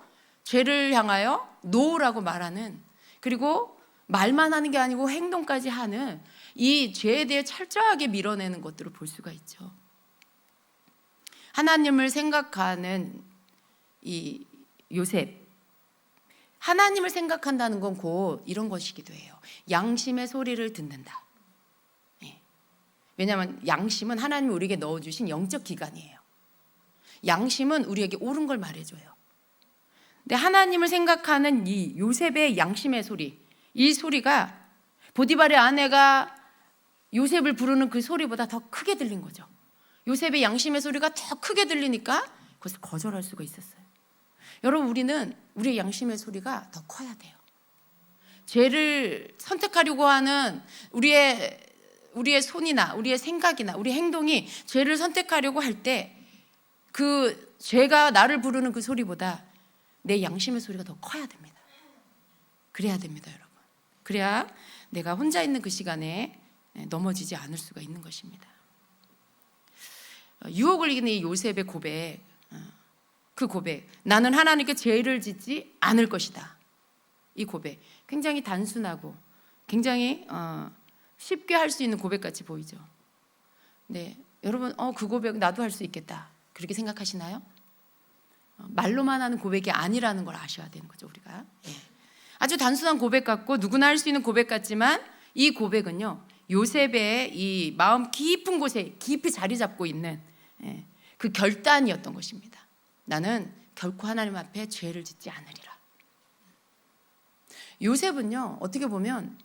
죄를 향하여 노라고 말하는, 그리고 말만 하는 게 아니고 행동까지 하는 이 죄에 대해 철저하게 밀어내는 것들을 볼 수가 있죠. 하나님을 생각하는 이 요셉, 하나님을 생각한다는 건 곧 이런 것이기도 해요. 양심의 소리를 듣는다. 왜냐하면 양심은 하나님이 우리에게 넣어주신 영적 기관이에요. 양심은 우리에게 옳은 걸 말해줘요. 근데 하나님을 생각하는 이 요셉의 양심의 소리, 이 소리가 보디발의 아내가 요셉을 부르는 그 소리보다 더 크게 들린 거죠. 요셉의 양심의 소리가 더 크게 들리니까 그것을 거절할 수가 있었어요. 여러분, 우리는 우리의 양심의 소리가 더 커야 돼요. 죄를 선택하려고 하는 우리의 손이나 우리의 생각이나 우리 행동이 죄를 선택하려고 할 때 그 죄가 나를 부르는 그 소리보다 내 양심의 소리가 더 커야 됩니다. 그래야 됩니다, 여러분. 그래야 내가 혼자 있는 그 시간에 넘어지지 않을 수가 있는 것입니다. 유혹을 이기는 이 요셉의 고백, 그 고백, 나는 하나님께 죄를 짓지 않을 것이다. 이 고백 굉장히 단순하고 굉장히 쉽게 할 수 있는 고백같이 보이죠. 네, 여러분, 그 고백 나도 할 수 있겠다, 그렇게 생각하시나요? 말로만 하는 고백이 아니라는 걸 아셔야 되는 거죠, 우리가. 아주 단순한 고백 같고 누구나 할 수 있는 고백 같지만 이 고백은요, 요셉의 이 마음 깊은 곳에 깊이 자리 잡고 있는 그 결단이었던 것입니다. 나는 결코 하나님 앞에 죄를 짓지 않으리라. 요셉은요, 어떻게 보면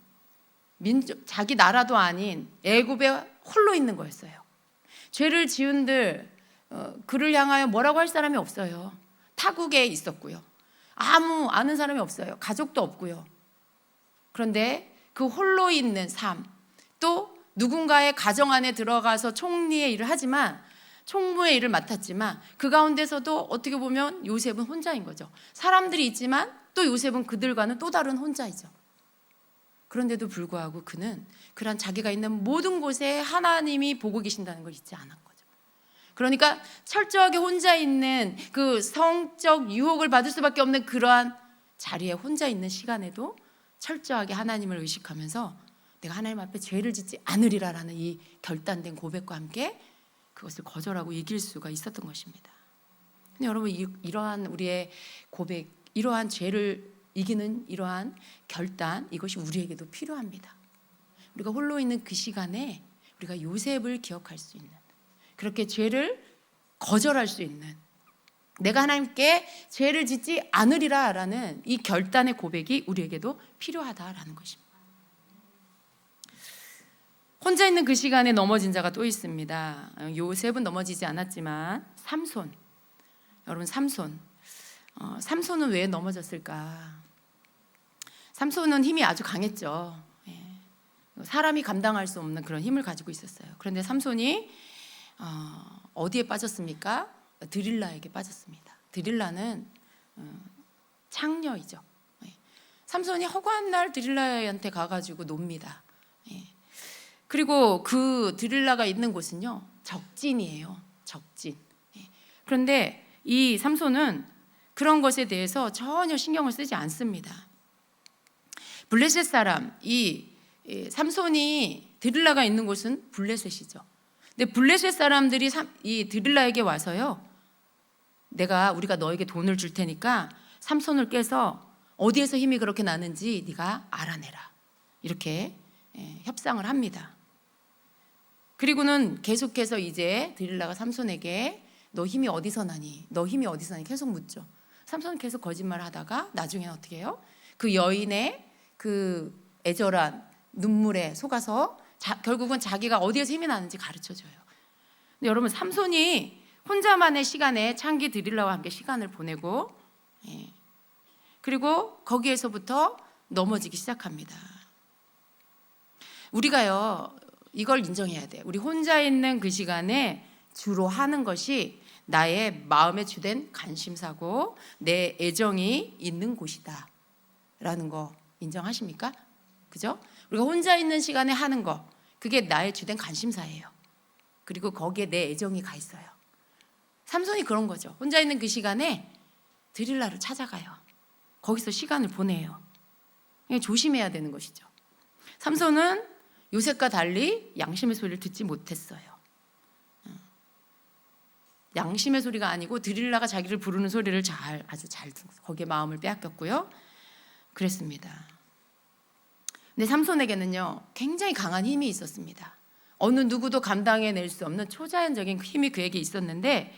자기 나라도 아닌 애굽에 홀로 있는 거였어요. 죄를 지은들 그를 향하여 뭐라고 할 사람이 없어요. 타국에 있었고요, 아무 아는 사람이 없어요. 가족도 없고요. 그런데 그 홀로 있는 삶, 또 누군가의 가정 안에 들어가서 총리의 일을 하지만, 총무의 일을 맡았지만 그 가운데서도 어떻게 보면 요셉은 혼자인 거죠. 사람들이 있지만 또 요셉은 그들과는 또 다른 혼자이죠. 그런데도 불구하고 그는 그런 자기가 있는 모든 곳에 하나님이 보고 계신다는 걸 잊지 않은 거죠. 그러니까 철저하게 혼자 있는 그 성적 유혹을 받을 수밖에 없는 그러한 자리에 혼자 있는 시간에도 철저하게 하나님을 의식하면서 내가 하나님 앞에 죄를 짓지 않으리라라는 이 결단된 고백과 함께 그것을 거절하고 이길 수가 있었던 것입니다. 근데 여러분, 이러한 우리의 고백, 이러한 죄를 이기는 이러한 결단, 이것이 우리에게도 필요합니다. 우리가 홀로 있는 그 시간에 우리가 요셉을 기억할 수 있는, 그렇게 죄를 거절할 수 있는, 내가 하나님께 죄를 짓지 않으리라라는 이 결단의 고백이 우리에게도 필요하다라는 것입니다. 혼자 있는 그 시간에 넘어진 자가 또 있습니다. 요셉은 넘어지지 않았지만 삼손, 여러분, 삼손은 왜 넘어졌을까? 삼손은 힘이 아주 강했죠. 사람이 감당할 수 없는 그런 힘을 가지고 있었어요. 그런데 삼손이 어디에 빠졌습니까? 드릴라에게 빠졌습니다. 드릴라는 창녀이죠. 삼손이 허구한 날 드릴라한테 가가지고 놉니다. 그리고 그 드릴라가 있는 곳은요, 적진이에요. 적진. 그런데 이 삼손은 그런 것에 대해서 전혀 신경을 쓰지 않습니다. 블레셋 사람, 이 삼손이 드릴라가 있는 곳은 블레셋이죠. 근데 블레셋 사람들이 이 드릴라에게 와서요, 우리가 너에게 돈을 줄 테니까 삼손을 깨서 어디에서 힘이 그렇게 나는지 네가 알아내라. 이렇게 협상을 합니다. 그리고는 계속해서 이제 드릴라가 삼손에게 너 힘이 어디서 나니? 너 힘이 어디서 나니? 계속 묻죠. 삼손은 계속 거짓말을 하다가 나중에는 어떻게 해요? 그 여인의 그 애절한 눈물에 속아서 결국은 자기가 어디에서 힘이 나는지 가르쳐줘요. 근데 여러분, 삼손이 혼자만의 시간에 창기 드릴라와 함께 시간을 보내고 그리고 거기에서부터 넘어지기 시작합니다. 우리가요, 이걸 인정해야 돼요. 우리 혼자 있는 그 시간에 주로 하는 것이 나의 마음에 주된 관심사고 내 애정이 있는 곳이다 라는 거 인정하십니까? 그죠? 우리가 혼자 있는 시간에 하는 거, 그게 나의 주된 관심사예요. 그리고 거기에 내 애정이 가 있어요. 삼손이 그런 거죠. 혼자 있는 그 시간에 드릴라를 찾아가요. 거기서 시간을 보내요. 조심해야 되는 것이죠. 삼손은 요셉과 달리 양심의 소리를 듣지 못했어요. 양심의 소리가 아니고 드릴라가 자기를 부르는 소리를 아주 잘 듣고 거기에 마음을 빼앗겼고요. 그랬습니다. 근데 삼손에게는요, 굉장히 강한 힘이 있었습니다. 어느 누구도 감당해낼 수 없는 초자연적인 힘이 그에게 있었는데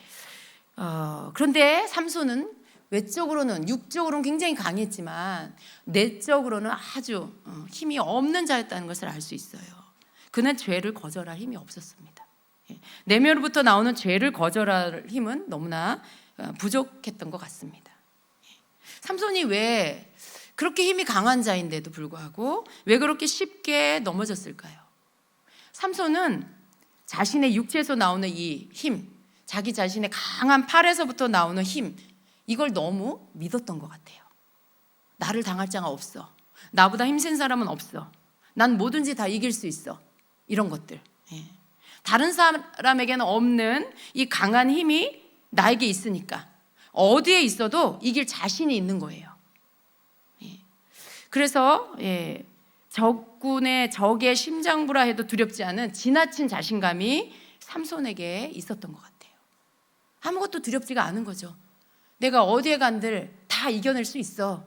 그런데 삼손은 외적으로는, 육적으로는 굉장히 강했지만 내적으로는 아주 힘이 없는 자였다는 것을 알 수 있어요. 그는 죄를 거절할 힘이 없었습니다. 내면으로부터 나오는 죄를 거절할 힘은 너무나 부족했던 것 같습니다. 삼손이 왜 그렇게 힘이 강한 자인데도 불구하고 왜 그렇게 쉽게 넘어졌을까요? 삼손은 자신의 육체에서 나오는 이 힘, 자기 자신의 강한 팔에서부터 나오는 힘, 이걸 너무 믿었던 것 같아요. 나를 당할 자가 없어. 나보다 힘센 사람은 없어. 난 뭐든지 다 이길 수 있어. 이런 것들. 다른 사람에게는 없는 이 강한 힘이 나에게 있으니까 어디에 있어도 이길 자신이 있는 거예요. 그래서 적의 심장부라 해도 두렵지 않은 지나친 자신감이 삼손에게 있었던 것 같아요. 아무것도 두렵지가 않은 거죠. 내가 어디에 간들 다 이겨낼 수 있어.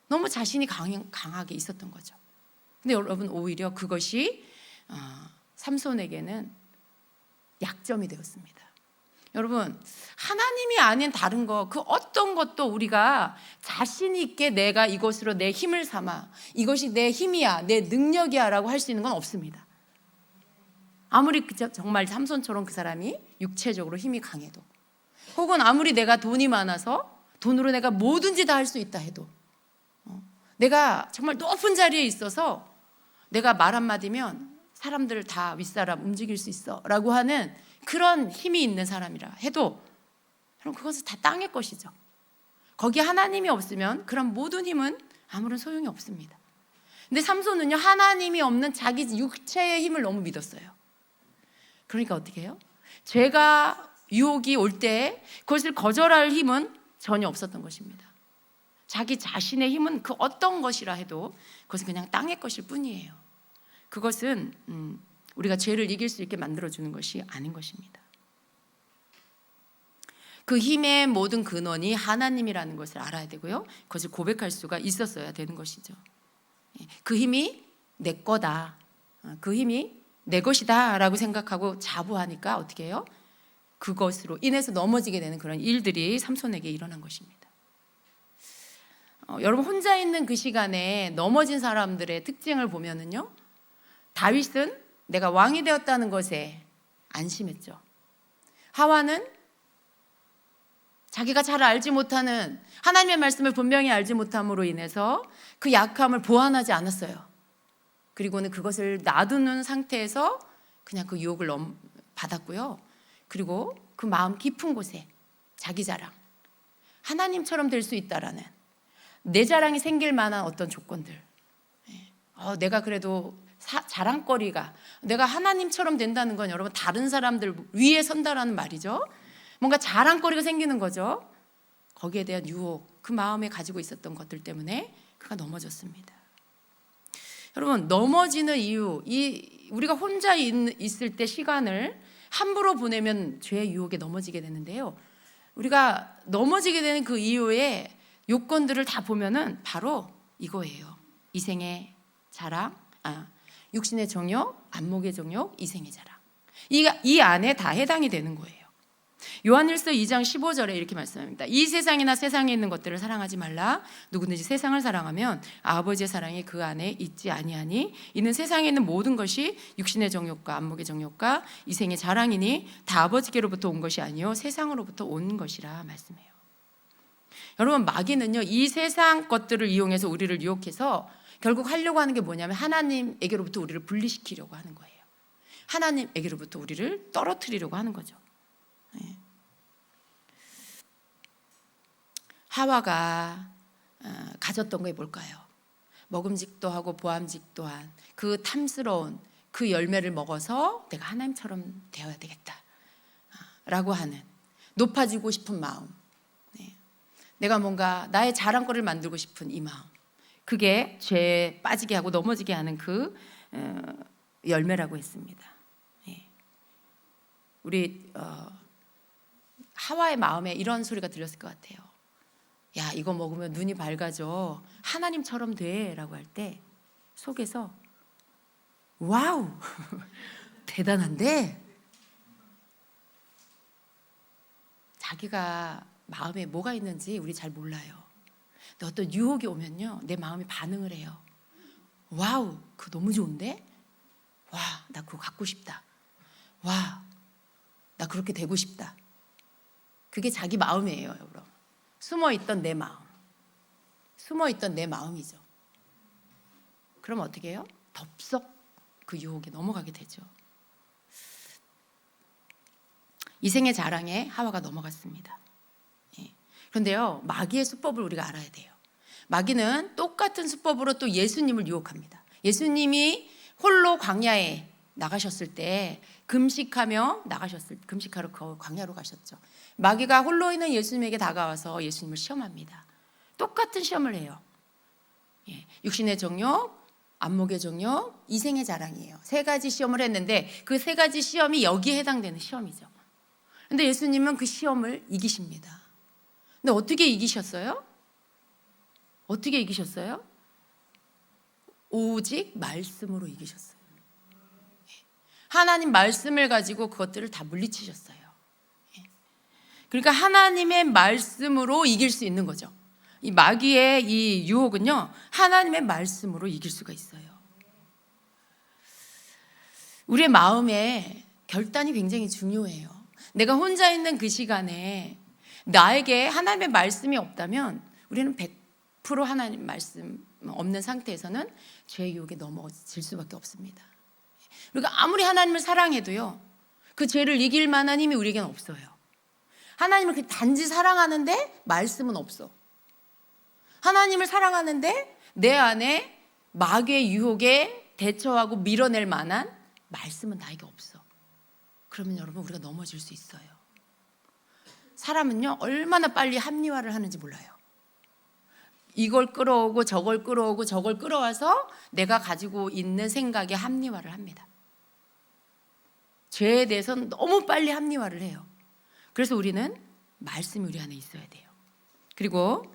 너무 자신이 강하게 있었던 거죠. 근데 여러분, 오히려 그것이 삼손에게는 약점이 되었습니다. 여러분, 하나님이 아닌 다른 거, 그 어떤 것도 우리가 자신 있게 내가 이것으로 내 힘을 삼아 이것이 내 힘이야, 내 능력이야 라고 할 수 있는 건 없습니다. 아무리 정말 삼손처럼 그 사람이 육체적으로 힘이 강해도, 혹은 아무리 내가 돈이 많아서 돈으로 내가 뭐든지 다 할 수 있다 해도, 내가 정말 높은 자리에 있어서 내가 말 한마디면 사람들 다 윗사람 움직일 수 있어 라고 하는 그런 힘이 있는 사람이라 해도 그럼 그것은 다 땅의 것이죠. 거기에 하나님이 없으면 그런 모든 힘은 아무런 소용이 없습니다. 근데 삼손은요, 하나님이 없는 자기 육체의 힘을 너무 믿었어요. 그러니까 어떻게 해요? 죄가 유혹이 올 때 그것을 거절할 힘은 전혀 없었던 것입니다. 자기 자신의 힘은 그 어떤 것이라 해도 그것은 그냥 땅의 것일 뿐이에요. 그것은 우리가 죄를 이길 수 있게 만들어주는 것이 아닌 것입니다. 그 힘의 모든 근원이 하나님이라는 것을 알아야 되고요, 그것을 고백할 수가 있었어야 되는 것이죠. 그 힘이 내 거다, 그 힘이 내 것이다 라고 생각하고 자부하니까 어떻게 해요? 그것으로 인해서 넘어지게 되는 그런 일들이 삼손에게 일어난 것입니다. 여러분, 혼자 있는 그 시간에 넘어진 사람들의 특징을 보면은요, 다윗은 내가 왕이 되었다는 것에 안심했죠. 하와는 자기가 잘 알지 못하는 하나님의 말씀을 분명히 알지 못함으로 인해서 그 약함을 보완하지 않았어요. 그리고는 그것을 놔두는 상태에서 그냥 그 유혹을 받았고요. 그리고 그 마음 깊은 곳에 자기 자랑, 하나님처럼 될 수 있다라는 내 자랑이 생길 만한 어떤 조건들, 내가 그래도 자랑거리가, 내가 하나님처럼 된다는 건 여러분 다른 사람들 위에 선다라는 말이죠. 뭔가 자랑거리가 생기는 거죠. 거기에 대한 유혹, 그 마음에 가지고 있었던 것들 때문에 그가 넘어졌습니다. 여러분, 넘어지는 이유, 우리가 혼자 있을 때 시간을 함부로 보내면 죄의 유혹에 넘어지게 되는데요, 우리가 넘어지게 되는 그 이유에 요건들을 다 보면은 바로 이거예요. 이생의 자랑, 육신의 정욕, 안목의 정욕, 이생의 자랑. 이 안에 다 해당이 되는 거예요. 요한일서 2장 15절에 이렇게 말씀합니다. 이 세상이나 세상에 있는 것들을 사랑하지 말라. 누구든지 세상을 사랑하면 아버지의 사랑이 그 안에 있지 아니하니 이는 세상에 있는 모든 것이 육신의 정욕과 안목의 정욕과 이생의 자랑이니 다 아버지께로부터 온 것이 아니요 세상으로부터 온 것이라 말씀해요. 여러분, 마귀는요 이 세상 것들을 이용해서 우리를 유혹해서 결국 하려고 하는 게 뭐냐면 하나님에게로부터 우리를 분리시키려고 하는 거예요. 하나님에게로부터 우리를 떨어뜨리려고 하는 거죠. 하와가 가졌던 게 뭘까요? 먹음직도 하고 보암직도 한 그 탐스러운 그 열매를 먹어서 내가 하나님처럼 되어야 되겠다 라고 하는 높아지고 싶은 마음, 내가 뭔가 나의 자랑거리를 만들고 싶은 이 마음, 그게 죄에 빠지게 하고 넘어지게 하는 그 열매라고 했습니다. 우리 하와의 마음에 이런 소리가 들렸을 것 같아요. 야, 이거 먹으면 눈이 밝아져, 하나님처럼 돼 라고 할 때 속에서 와우 대단한데, 자기가 마음에 뭐가 있는지 우리 잘 몰라요. 근데 어떤 유혹이 오면요 내 마음이 반응을 해요. 와우, 그거 너무 좋은데? 와, 나 그거 갖고 싶다. 와, 나 그렇게 되고 싶다. 그게 자기 마음이에요, 여러분. 숨어있던 내 마음, 숨어있던 내 마음이죠. 그럼 어떻게 해요? 덥석 그 유혹에 넘어가게 되죠. 이생의 자랑에 하와가 넘어갔습니다. 그런데요, 마귀의 수법을 우리가 알아야 돼요. 마귀는 똑같은 수법으로 또 예수님을 유혹합니다. 예수님이 홀로 광야에 나가셨을 때 금식하러 광야로 가셨죠. 마귀가 홀로 있는 예수님에게 다가와서 예수님을 시험합니다. 똑같은 시험을 해요. 육신의 정욕, 안목의 정욕, 이생의 자랑이에요. 세 가지 시험을 했는데 그 세 가지 시험이 여기에 해당되는 시험이죠. 근데 예수님은 그 시험을 이기십니다. 근데 어떻게 이기셨어요? 어떻게 이기셨어요? 오직 말씀으로 이기셨어요. 하나님 말씀을 가지고 그것들을 다 물리치셨어요. 그러니까 하나님의 말씀으로 이길 수 있는 거죠. 이 마귀의 이 유혹은요, 하나님의 말씀으로 이길 수가 있어요. 우리의 마음의 결단이 굉장히 중요해요. 내가 혼자 있는 그 시간에 나에게 하나님의 말씀이 없다면 우리는 100% 하나님 말씀 없는 상태에서는 죄의 유혹에 넘어질 수밖에 없습니다. 우리가 아무리 하나님을 사랑해도요, 그 죄를 이길 만한 힘이 우리에게는 없어요. 하나님을 단지 사랑하는데 말씀은 없어. 하나님을 사랑하는데 내 안에 마귀의 유혹에 대처하고 밀어낼 만한 말씀은 나에게 없어. 그러면 여러분, 우리가 넘어질 수 있어요. 사람은요, 얼마나 빨리 합리화를 하는지 몰라요. 이걸 끌어오고 저걸 끌어오고 저걸 끌어와서 내가 가지고 있는 생각에 합리화를 합니다. 죄에 대해서는 너무 빨리 합리화를 해요. 그래서 우리는 말씀이 우리 안에 있어야 돼요. 그리고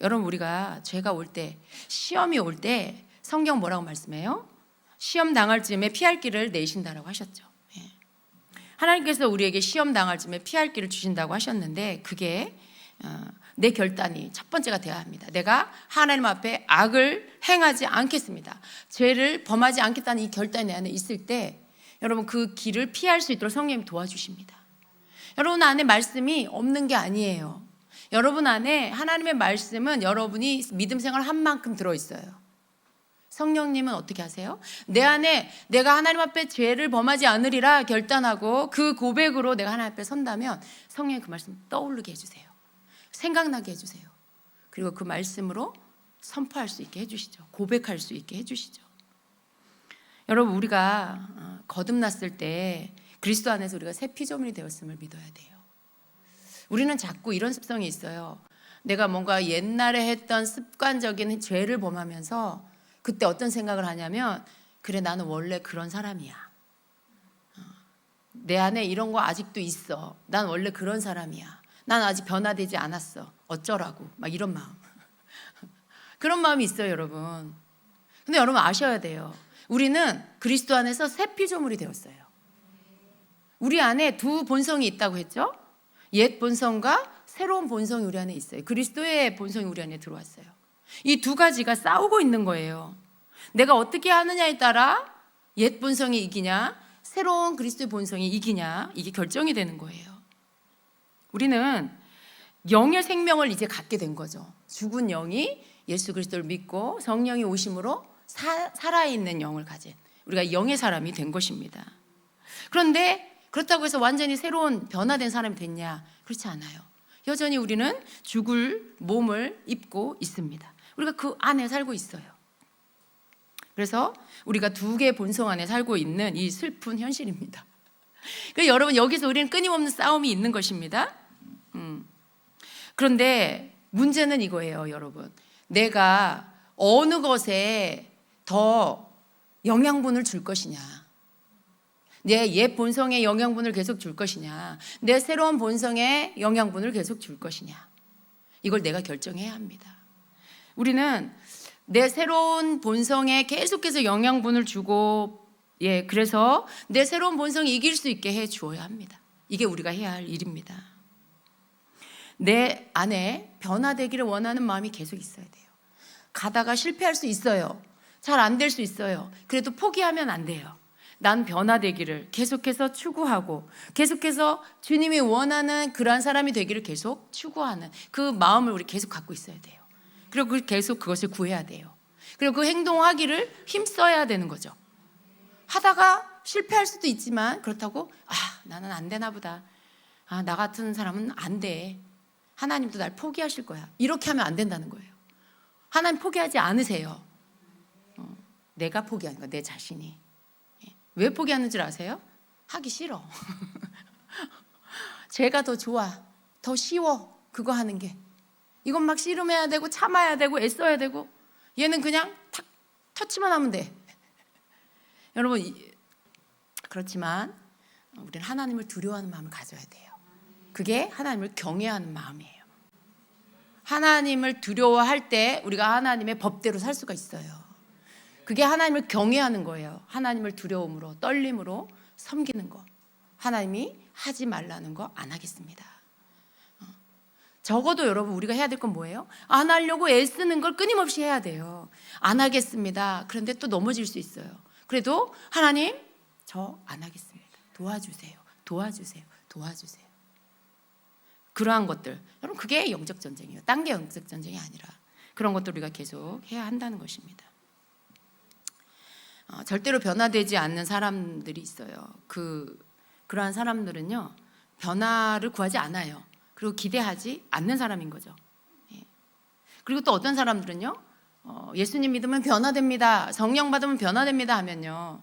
여러분, 우리가 죄가 올 때, 시험이 올 때 성경 뭐라고 말씀해요? 시험 당할 즈음에 피할 길을 내신다라고 하셨죠. 하나님께서 우리에게 시험 당할 즈음에 피할 길을 주신다고 하셨는데, 그게 내 결단이 첫 번째가 되어야 합니다. 내가 하나님 앞에 악을 행하지 않겠습니다, 죄를 범하지 않겠다는 이 결단이 내 안에 있을 때 여러분, 그 길을 피할 수 있도록 성령님이 도와주십니다. 여러분 안에 말씀이 없는 게 아니에요. 여러분 안에 하나님의 말씀은 여러분이 믿음 생활 한 만큼 들어있어요. 성령님은 어떻게 하세요? 내 안에 내가 하나님 앞에 죄를 범하지 않으리라 결단하고 그 고백으로 내가 하나님 앞에 선다면 성령이 그 말씀 떠오르게 해주세요. 생각나게 해주세요. 그리고 그 말씀으로 선포할 수 있게 해주시죠. 고백할 수 있게 해주시죠. 여러분, 우리가 거듭났을 때 그리스도 안에서 우리가 새 피조물이 되었음을 믿어야 돼요. 우리는 자꾸 이런 습성이 있어요. 내가 뭔가 옛날에 했던 습관적인 죄를 범하면서 그때 어떤 생각을 하냐면, 그래, 나는 원래 그런 사람이야. 내 안에 이런 거 아직도 있어. 난 원래 그런 사람이야. 난 아직 변화되지 않았어. 어쩌라고 막 이런 마음. 그런 마음이 있어요, 여러분. 근데 여러분 아셔야 돼요. 우리는 그리스도 안에서 새 피조물이 되었어요. 우리 안에 두 본성이 있다고 했죠? 옛 본성과 새로운 본성이 우리 안에 있어요. 그리스도의 본성이 우리 안에 들어왔어요. 이 두 가지가 싸우고 있는 거예요. 내가 어떻게 하느냐에 따라 옛 본성이 이기냐, 새로운 그리스도의 본성이 이기냐, 이게 결정이 되는 거예요. 우리는 영의 생명을 이제 갖게 된 거죠. 죽은 영이 예수 그리스도를 믿고 성령이 오심으로 살아있는 영을 가진 우리가 영의 사람이 된 것입니다. 그런데 그렇다고 해서 완전히 새로운 변화된 사람이 됐냐? 그렇지 않아요. 여전히 우리는 죽을 몸을 입고 있습니다. 우리가 그 안에 살고 있어요. 그래서 우리가 두 개의 본성 안에 살고 있는 이 슬픈 현실입니다. 그래서 여러분 여기서 우리는 끊임없는 싸움이 있는 것입니다. 그런데 문제는 이거예요, 여러분. 내가 어느 것에 더 영양분을 줄 것이냐, 내 옛 본성의 영양분을 계속 줄 것이냐, 내 새로운 본성의 영양분을 계속 줄 것이냐, 이걸 내가 결정해야 합니다. 우리는 내 새로운 본성에 계속해서 영양분을 주고, 그래서 내 새로운 본성이 이길 수 있게 해 주어야 합니다. 이게 우리가 해야 할 일입니다. 내 안에 변화되기를 원하는 마음이 계속 있어야 돼요. 가다가 실패할 수 있어요. 잘 안 될 수 있어요. 그래도 포기하면 안 돼요. 난 변화되기를 계속해서 추구하고, 계속해서 주님이 원하는 그러한 사람이 되기를 계속 추구하는 그 마음을 우리 계속 갖고 있어야 돼요. 그리고 계속 그것을 구해야 돼요. 그리고 그 행동하기를 힘써야 되는 거죠. 하다가 실패할 수도 있지만, 그렇다고 나는 안 되나 보다, 나 같은 사람은 안 돼, 하나님도 날 포기하실 거야, 이렇게 하면 안 된다는 거예요. 하나님 포기하지 않으세요. 내가 포기하는 거야, 내 자신이. 왜 포기하는 줄 아세요? 하기 싫어. 제가 더 좋아, 더 쉬워, 그거 하는 게. 이건 막 씨름해야 되고 참아야 되고 애써야 되고, 얘는 그냥 탁 터치만 하면 돼. 여러분, 그렇지만 우리는 하나님을 두려워하는 마음을 가져야 돼요. 그게 하나님을 경외하는 마음이에요. 하나님을 두려워할 때 우리가 하나님의 법대로 살 수가 있어요. 그게 하나님을 경외하는 거예요. 하나님을 두려움으로, 떨림으로 섬기는 거. 하나님이 하지 말라는 거 안 하겠습니다. 적어도 여러분 우리가 해야 될 건 뭐예요? 안 하려고 애쓰는 걸 끊임없이 해야 돼요. 안 하겠습니다. 그런데 또 넘어질 수 있어요. 그래도 하나님, 저 안 하겠습니다. 도와주세요. 도와주세요. 도와주세요. 그러한 것들, 여러분 그게 영적 전쟁이에요. 딴 게 영적 전쟁이 아니라 그런 것들 우리가 계속 해야 한다는 것입니다. 절대로 변화되지 않는 사람들이 있어요. 그러한 사람들은요, 변화를 구하지 않아요. 그리고 기대하지 않는 사람인 거죠. 그리고 또 어떤 사람들은요, 예수님 믿으면 변화됩니다, 성령 받으면 변화됩니다 하면요,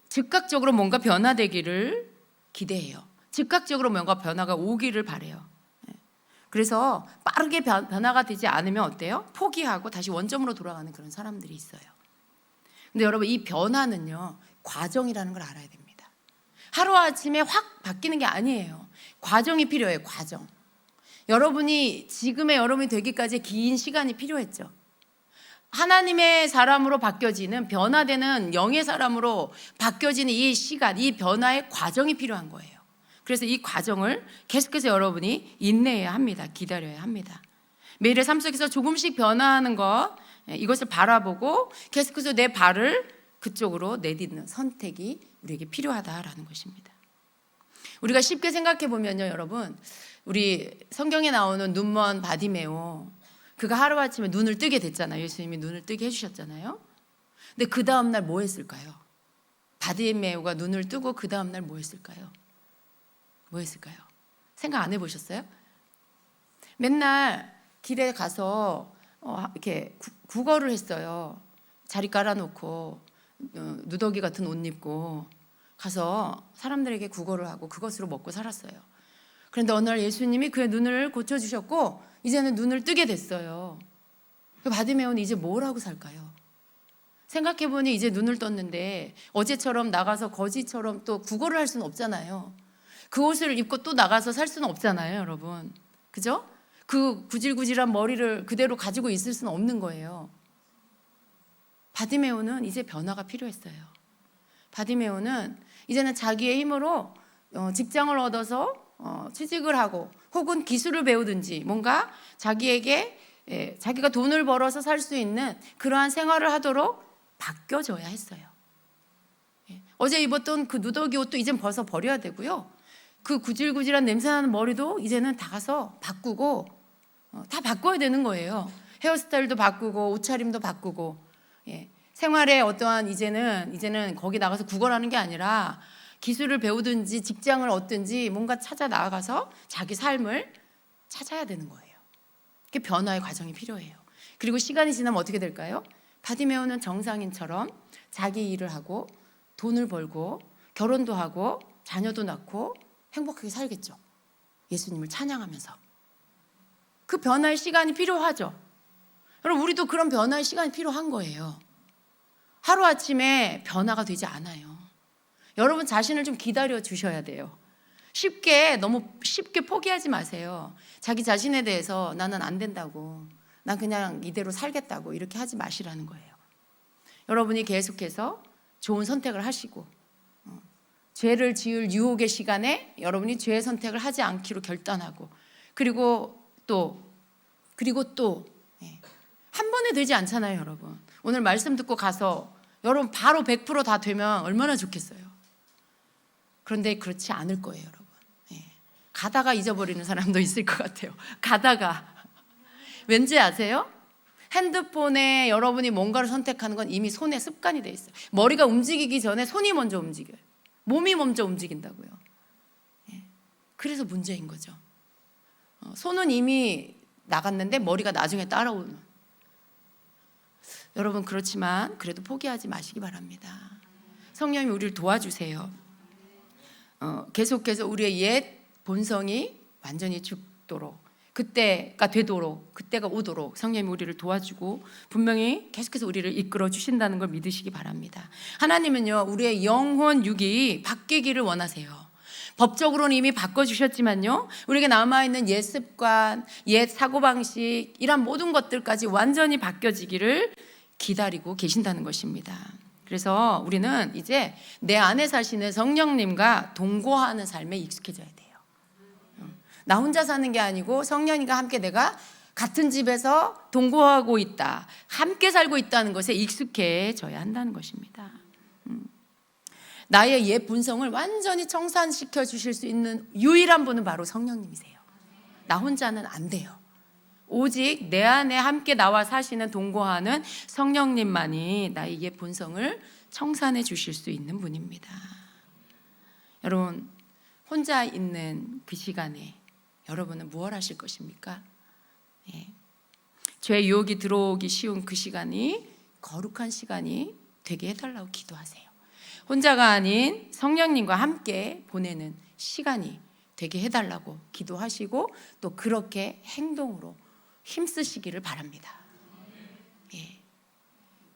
즉각적으로 뭔가 변화되기를 기대해요. 즉각적으로 뭔가 변화가 오기를 바래요. 그래서 빠르게 변화가 되지 않으면 어때요? 포기하고 다시 원점으로 돌아가는 그런 사람들이 있어요. 근데 여러분, 이 변화는요, 과정이라는 걸 알아야 됩니다. 하루아침에 확 바뀌는 게 아니에요. 과정이 필요해요. 과정. 여러분이 지금의 여러분이 되기까지 긴 시간이 필요했죠. 하나님의 사람으로 바뀌어지는, 변화되는 영의 사람으로 바뀌어지는 이 시간, 이 변화의 과정이 필요한 거예요. 그래서 이 과정을 계속해서 여러분이 인내해야 합니다. 기다려야 합니다. 매일의 삶 속에서 조금씩 변화하는 것, 이것을 바라보고 계속해서 내 발을 그쪽으로 내딛는 선택이 우리에게 필요하다라는 것입니다. 우리가 쉽게 생각해 보면요, 여러분, 우리 성경에 나오는 눈먼 바디메오, 그가 하루아침에 눈을 뜨게 됐잖아요. 예수님이 눈을 뜨게 해주셨잖아요. 근데 그 다음날 뭐 했을까요? 바디메오가 눈을 뜨고 그 다음날 뭐 했을까요? 뭐 했을까요? 생각 안 해보셨어요? 맨날 길에 가서 이렇게 구걸을 했어요. 자리 깔아놓고 누더기 같은 옷 입고 가서 사람들에게 구걸을 하고 그것으로 먹고 살았어요. 그런데 어느 날 예수님이 그의 눈을 고쳐주셨고 이제는 눈을 뜨게 됐어요. 바디메오는 이제 뭘 하고 살까요? 생각해보니 이제 눈을 떴는데 어제처럼 나가서 거지처럼 또 구걸을 할 수는 없잖아요. 그 옷을 입고 또 나가서 살 수는 없잖아요, 여러분. 그죠? 그 구질구질한 머리를 그대로 가지고 있을 수는 없는 거예요. 바디메오는 이제 변화가 필요했어요. 바디메오는 이제는 자기의 힘으로 직장을 얻어서 취직을 하고 혹은 기술을 배우든지 뭔가 자기에게 자기가 돈을 벌어서 살 수 있는 그러한 생활을 하도록 바뀌어져야 했어요. 어제 입었던 그 누더기 옷도 이젠 벗어 버려야 되고요. 그 구질구질한 냄새나는 머리도 이제는 다 가서 바꾸고 다 바꿔야 되는 거예요. 헤어스타일도 바꾸고 옷차림도 바꾸고 생활에 어떠한 이제는 거기 나가서 구걸하는 게 아니라 기술을 배우든지 직장을 얻든지 뭔가 찾아 나가서 자기 삶을 찾아야 되는 거예요. 그게 변화의 과정이 필요해요. 그리고 시간이 지나면 어떻게 될까요? 바디메오는 정상인처럼 자기 일을 하고 돈을 벌고 결혼도 하고 자녀도 낳고 행복하게 살겠죠. 예수님을 찬양하면서. 그 변화의 시간이 필요하죠. 여러분, 우리도 그런 변화의 시간이 필요한 거예요. 하루아침에 변화가 되지 않아요. 여러분 자신을 좀 기다려 주셔야 돼요. 너무 쉽게 포기하지 마세요. 자기 자신에 대해서 나는 안 된다고, 난 그냥 이대로 살겠다고 이렇게 하지 마시라는 거예요. 여러분이 계속해서 좋은 선택을 하시고 죄를 지을 유혹의 시간에 여러분이 죄의 선택을 하지 않기로 결단하고 그리고 또 한 번에 되지 않잖아요. 여러분 오늘 말씀 듣고 가서 여러분 바로 100% 다 되면 얼마나 좋겠어요. 그런데 그렇지 않을 거예요. 여러분 가다가 잊어버리는 사람도 있을 것 같아요. 가다가 왠지 아세요? 핸드폰에 여러분이 뭔가를 선택하는 건 이미 손에 습관이 돼 있어요. 머리가 움직이기 전에 손이 먼저 움직여요. 몸이 먼저 움직인다고요. 그래서 문제인 거죠. 손은 이미 나갔는데 머리가 나중에 따라오는. 여러분 그렇지만 그래도 포기하지 마시기 바랍니다. 성령님이 우리를 도와주세요. 계속해서 우리의 옛 본성이 완전히 죽도록, 그때가 오도록 성령님이 우리를 도와주고 분명히 계속해서 우리를 이끌어 주신다는 걸 믿으시기 바랍니다. 하나님은요 우리의 영혼 육이 바뀌기를 원하세요. 법적으로는 이미 바꿔주셨지만요 우리에게 남아있는 옛 습관, 옛 사고방식 이런 모든 것들까지 완전히 바뀌어지기를 기다리고 계신다는 것입니다. 그래서 우리는 이제 내 안에 사시는 성령님과 동거하는 삶에 익숙해져야 돼요. 나 혼자 사는 게 아니고 성령님과 함께 내가 같은 집에서 동거하고 있다, 함께 살고 있다는 것에 익숙해져야 한다는 것입니다. 나의 옛 본성을 완전히 청산시켜 주실 수 있는 유일한 분은 바로 성령님이세요. 나 혼자는 안 돼요. 오직 내 안에 함께 나와 사시는 동거하는 성령님만이 나의 옛 본성을 청산해 주실 수 있는 분입니다. 여러분 혼자 있는 그 시간에 여러분은 무엇 하실 것입니까? 죄 유혹이 들어오기 쉬운 그 시간이 거룩한 시간이 되게 해달라고 기도하세요. 혼자가 아닌 성령님과 함께 보내는 시간이 되게 해달라고 기도하시고 또 그렇게 행동으로 힘쓰시기를 바랍니다.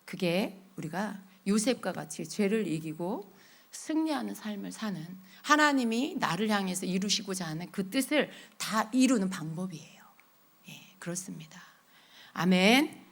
그게 우리가 요셉과 같이 죄를 이기고 승리하는 삶을 사는, 하나님이 나를 향해서 이루시고자 하는 그 뜻을 다 이루는 방법이에요. 그렇습니다. 아멘.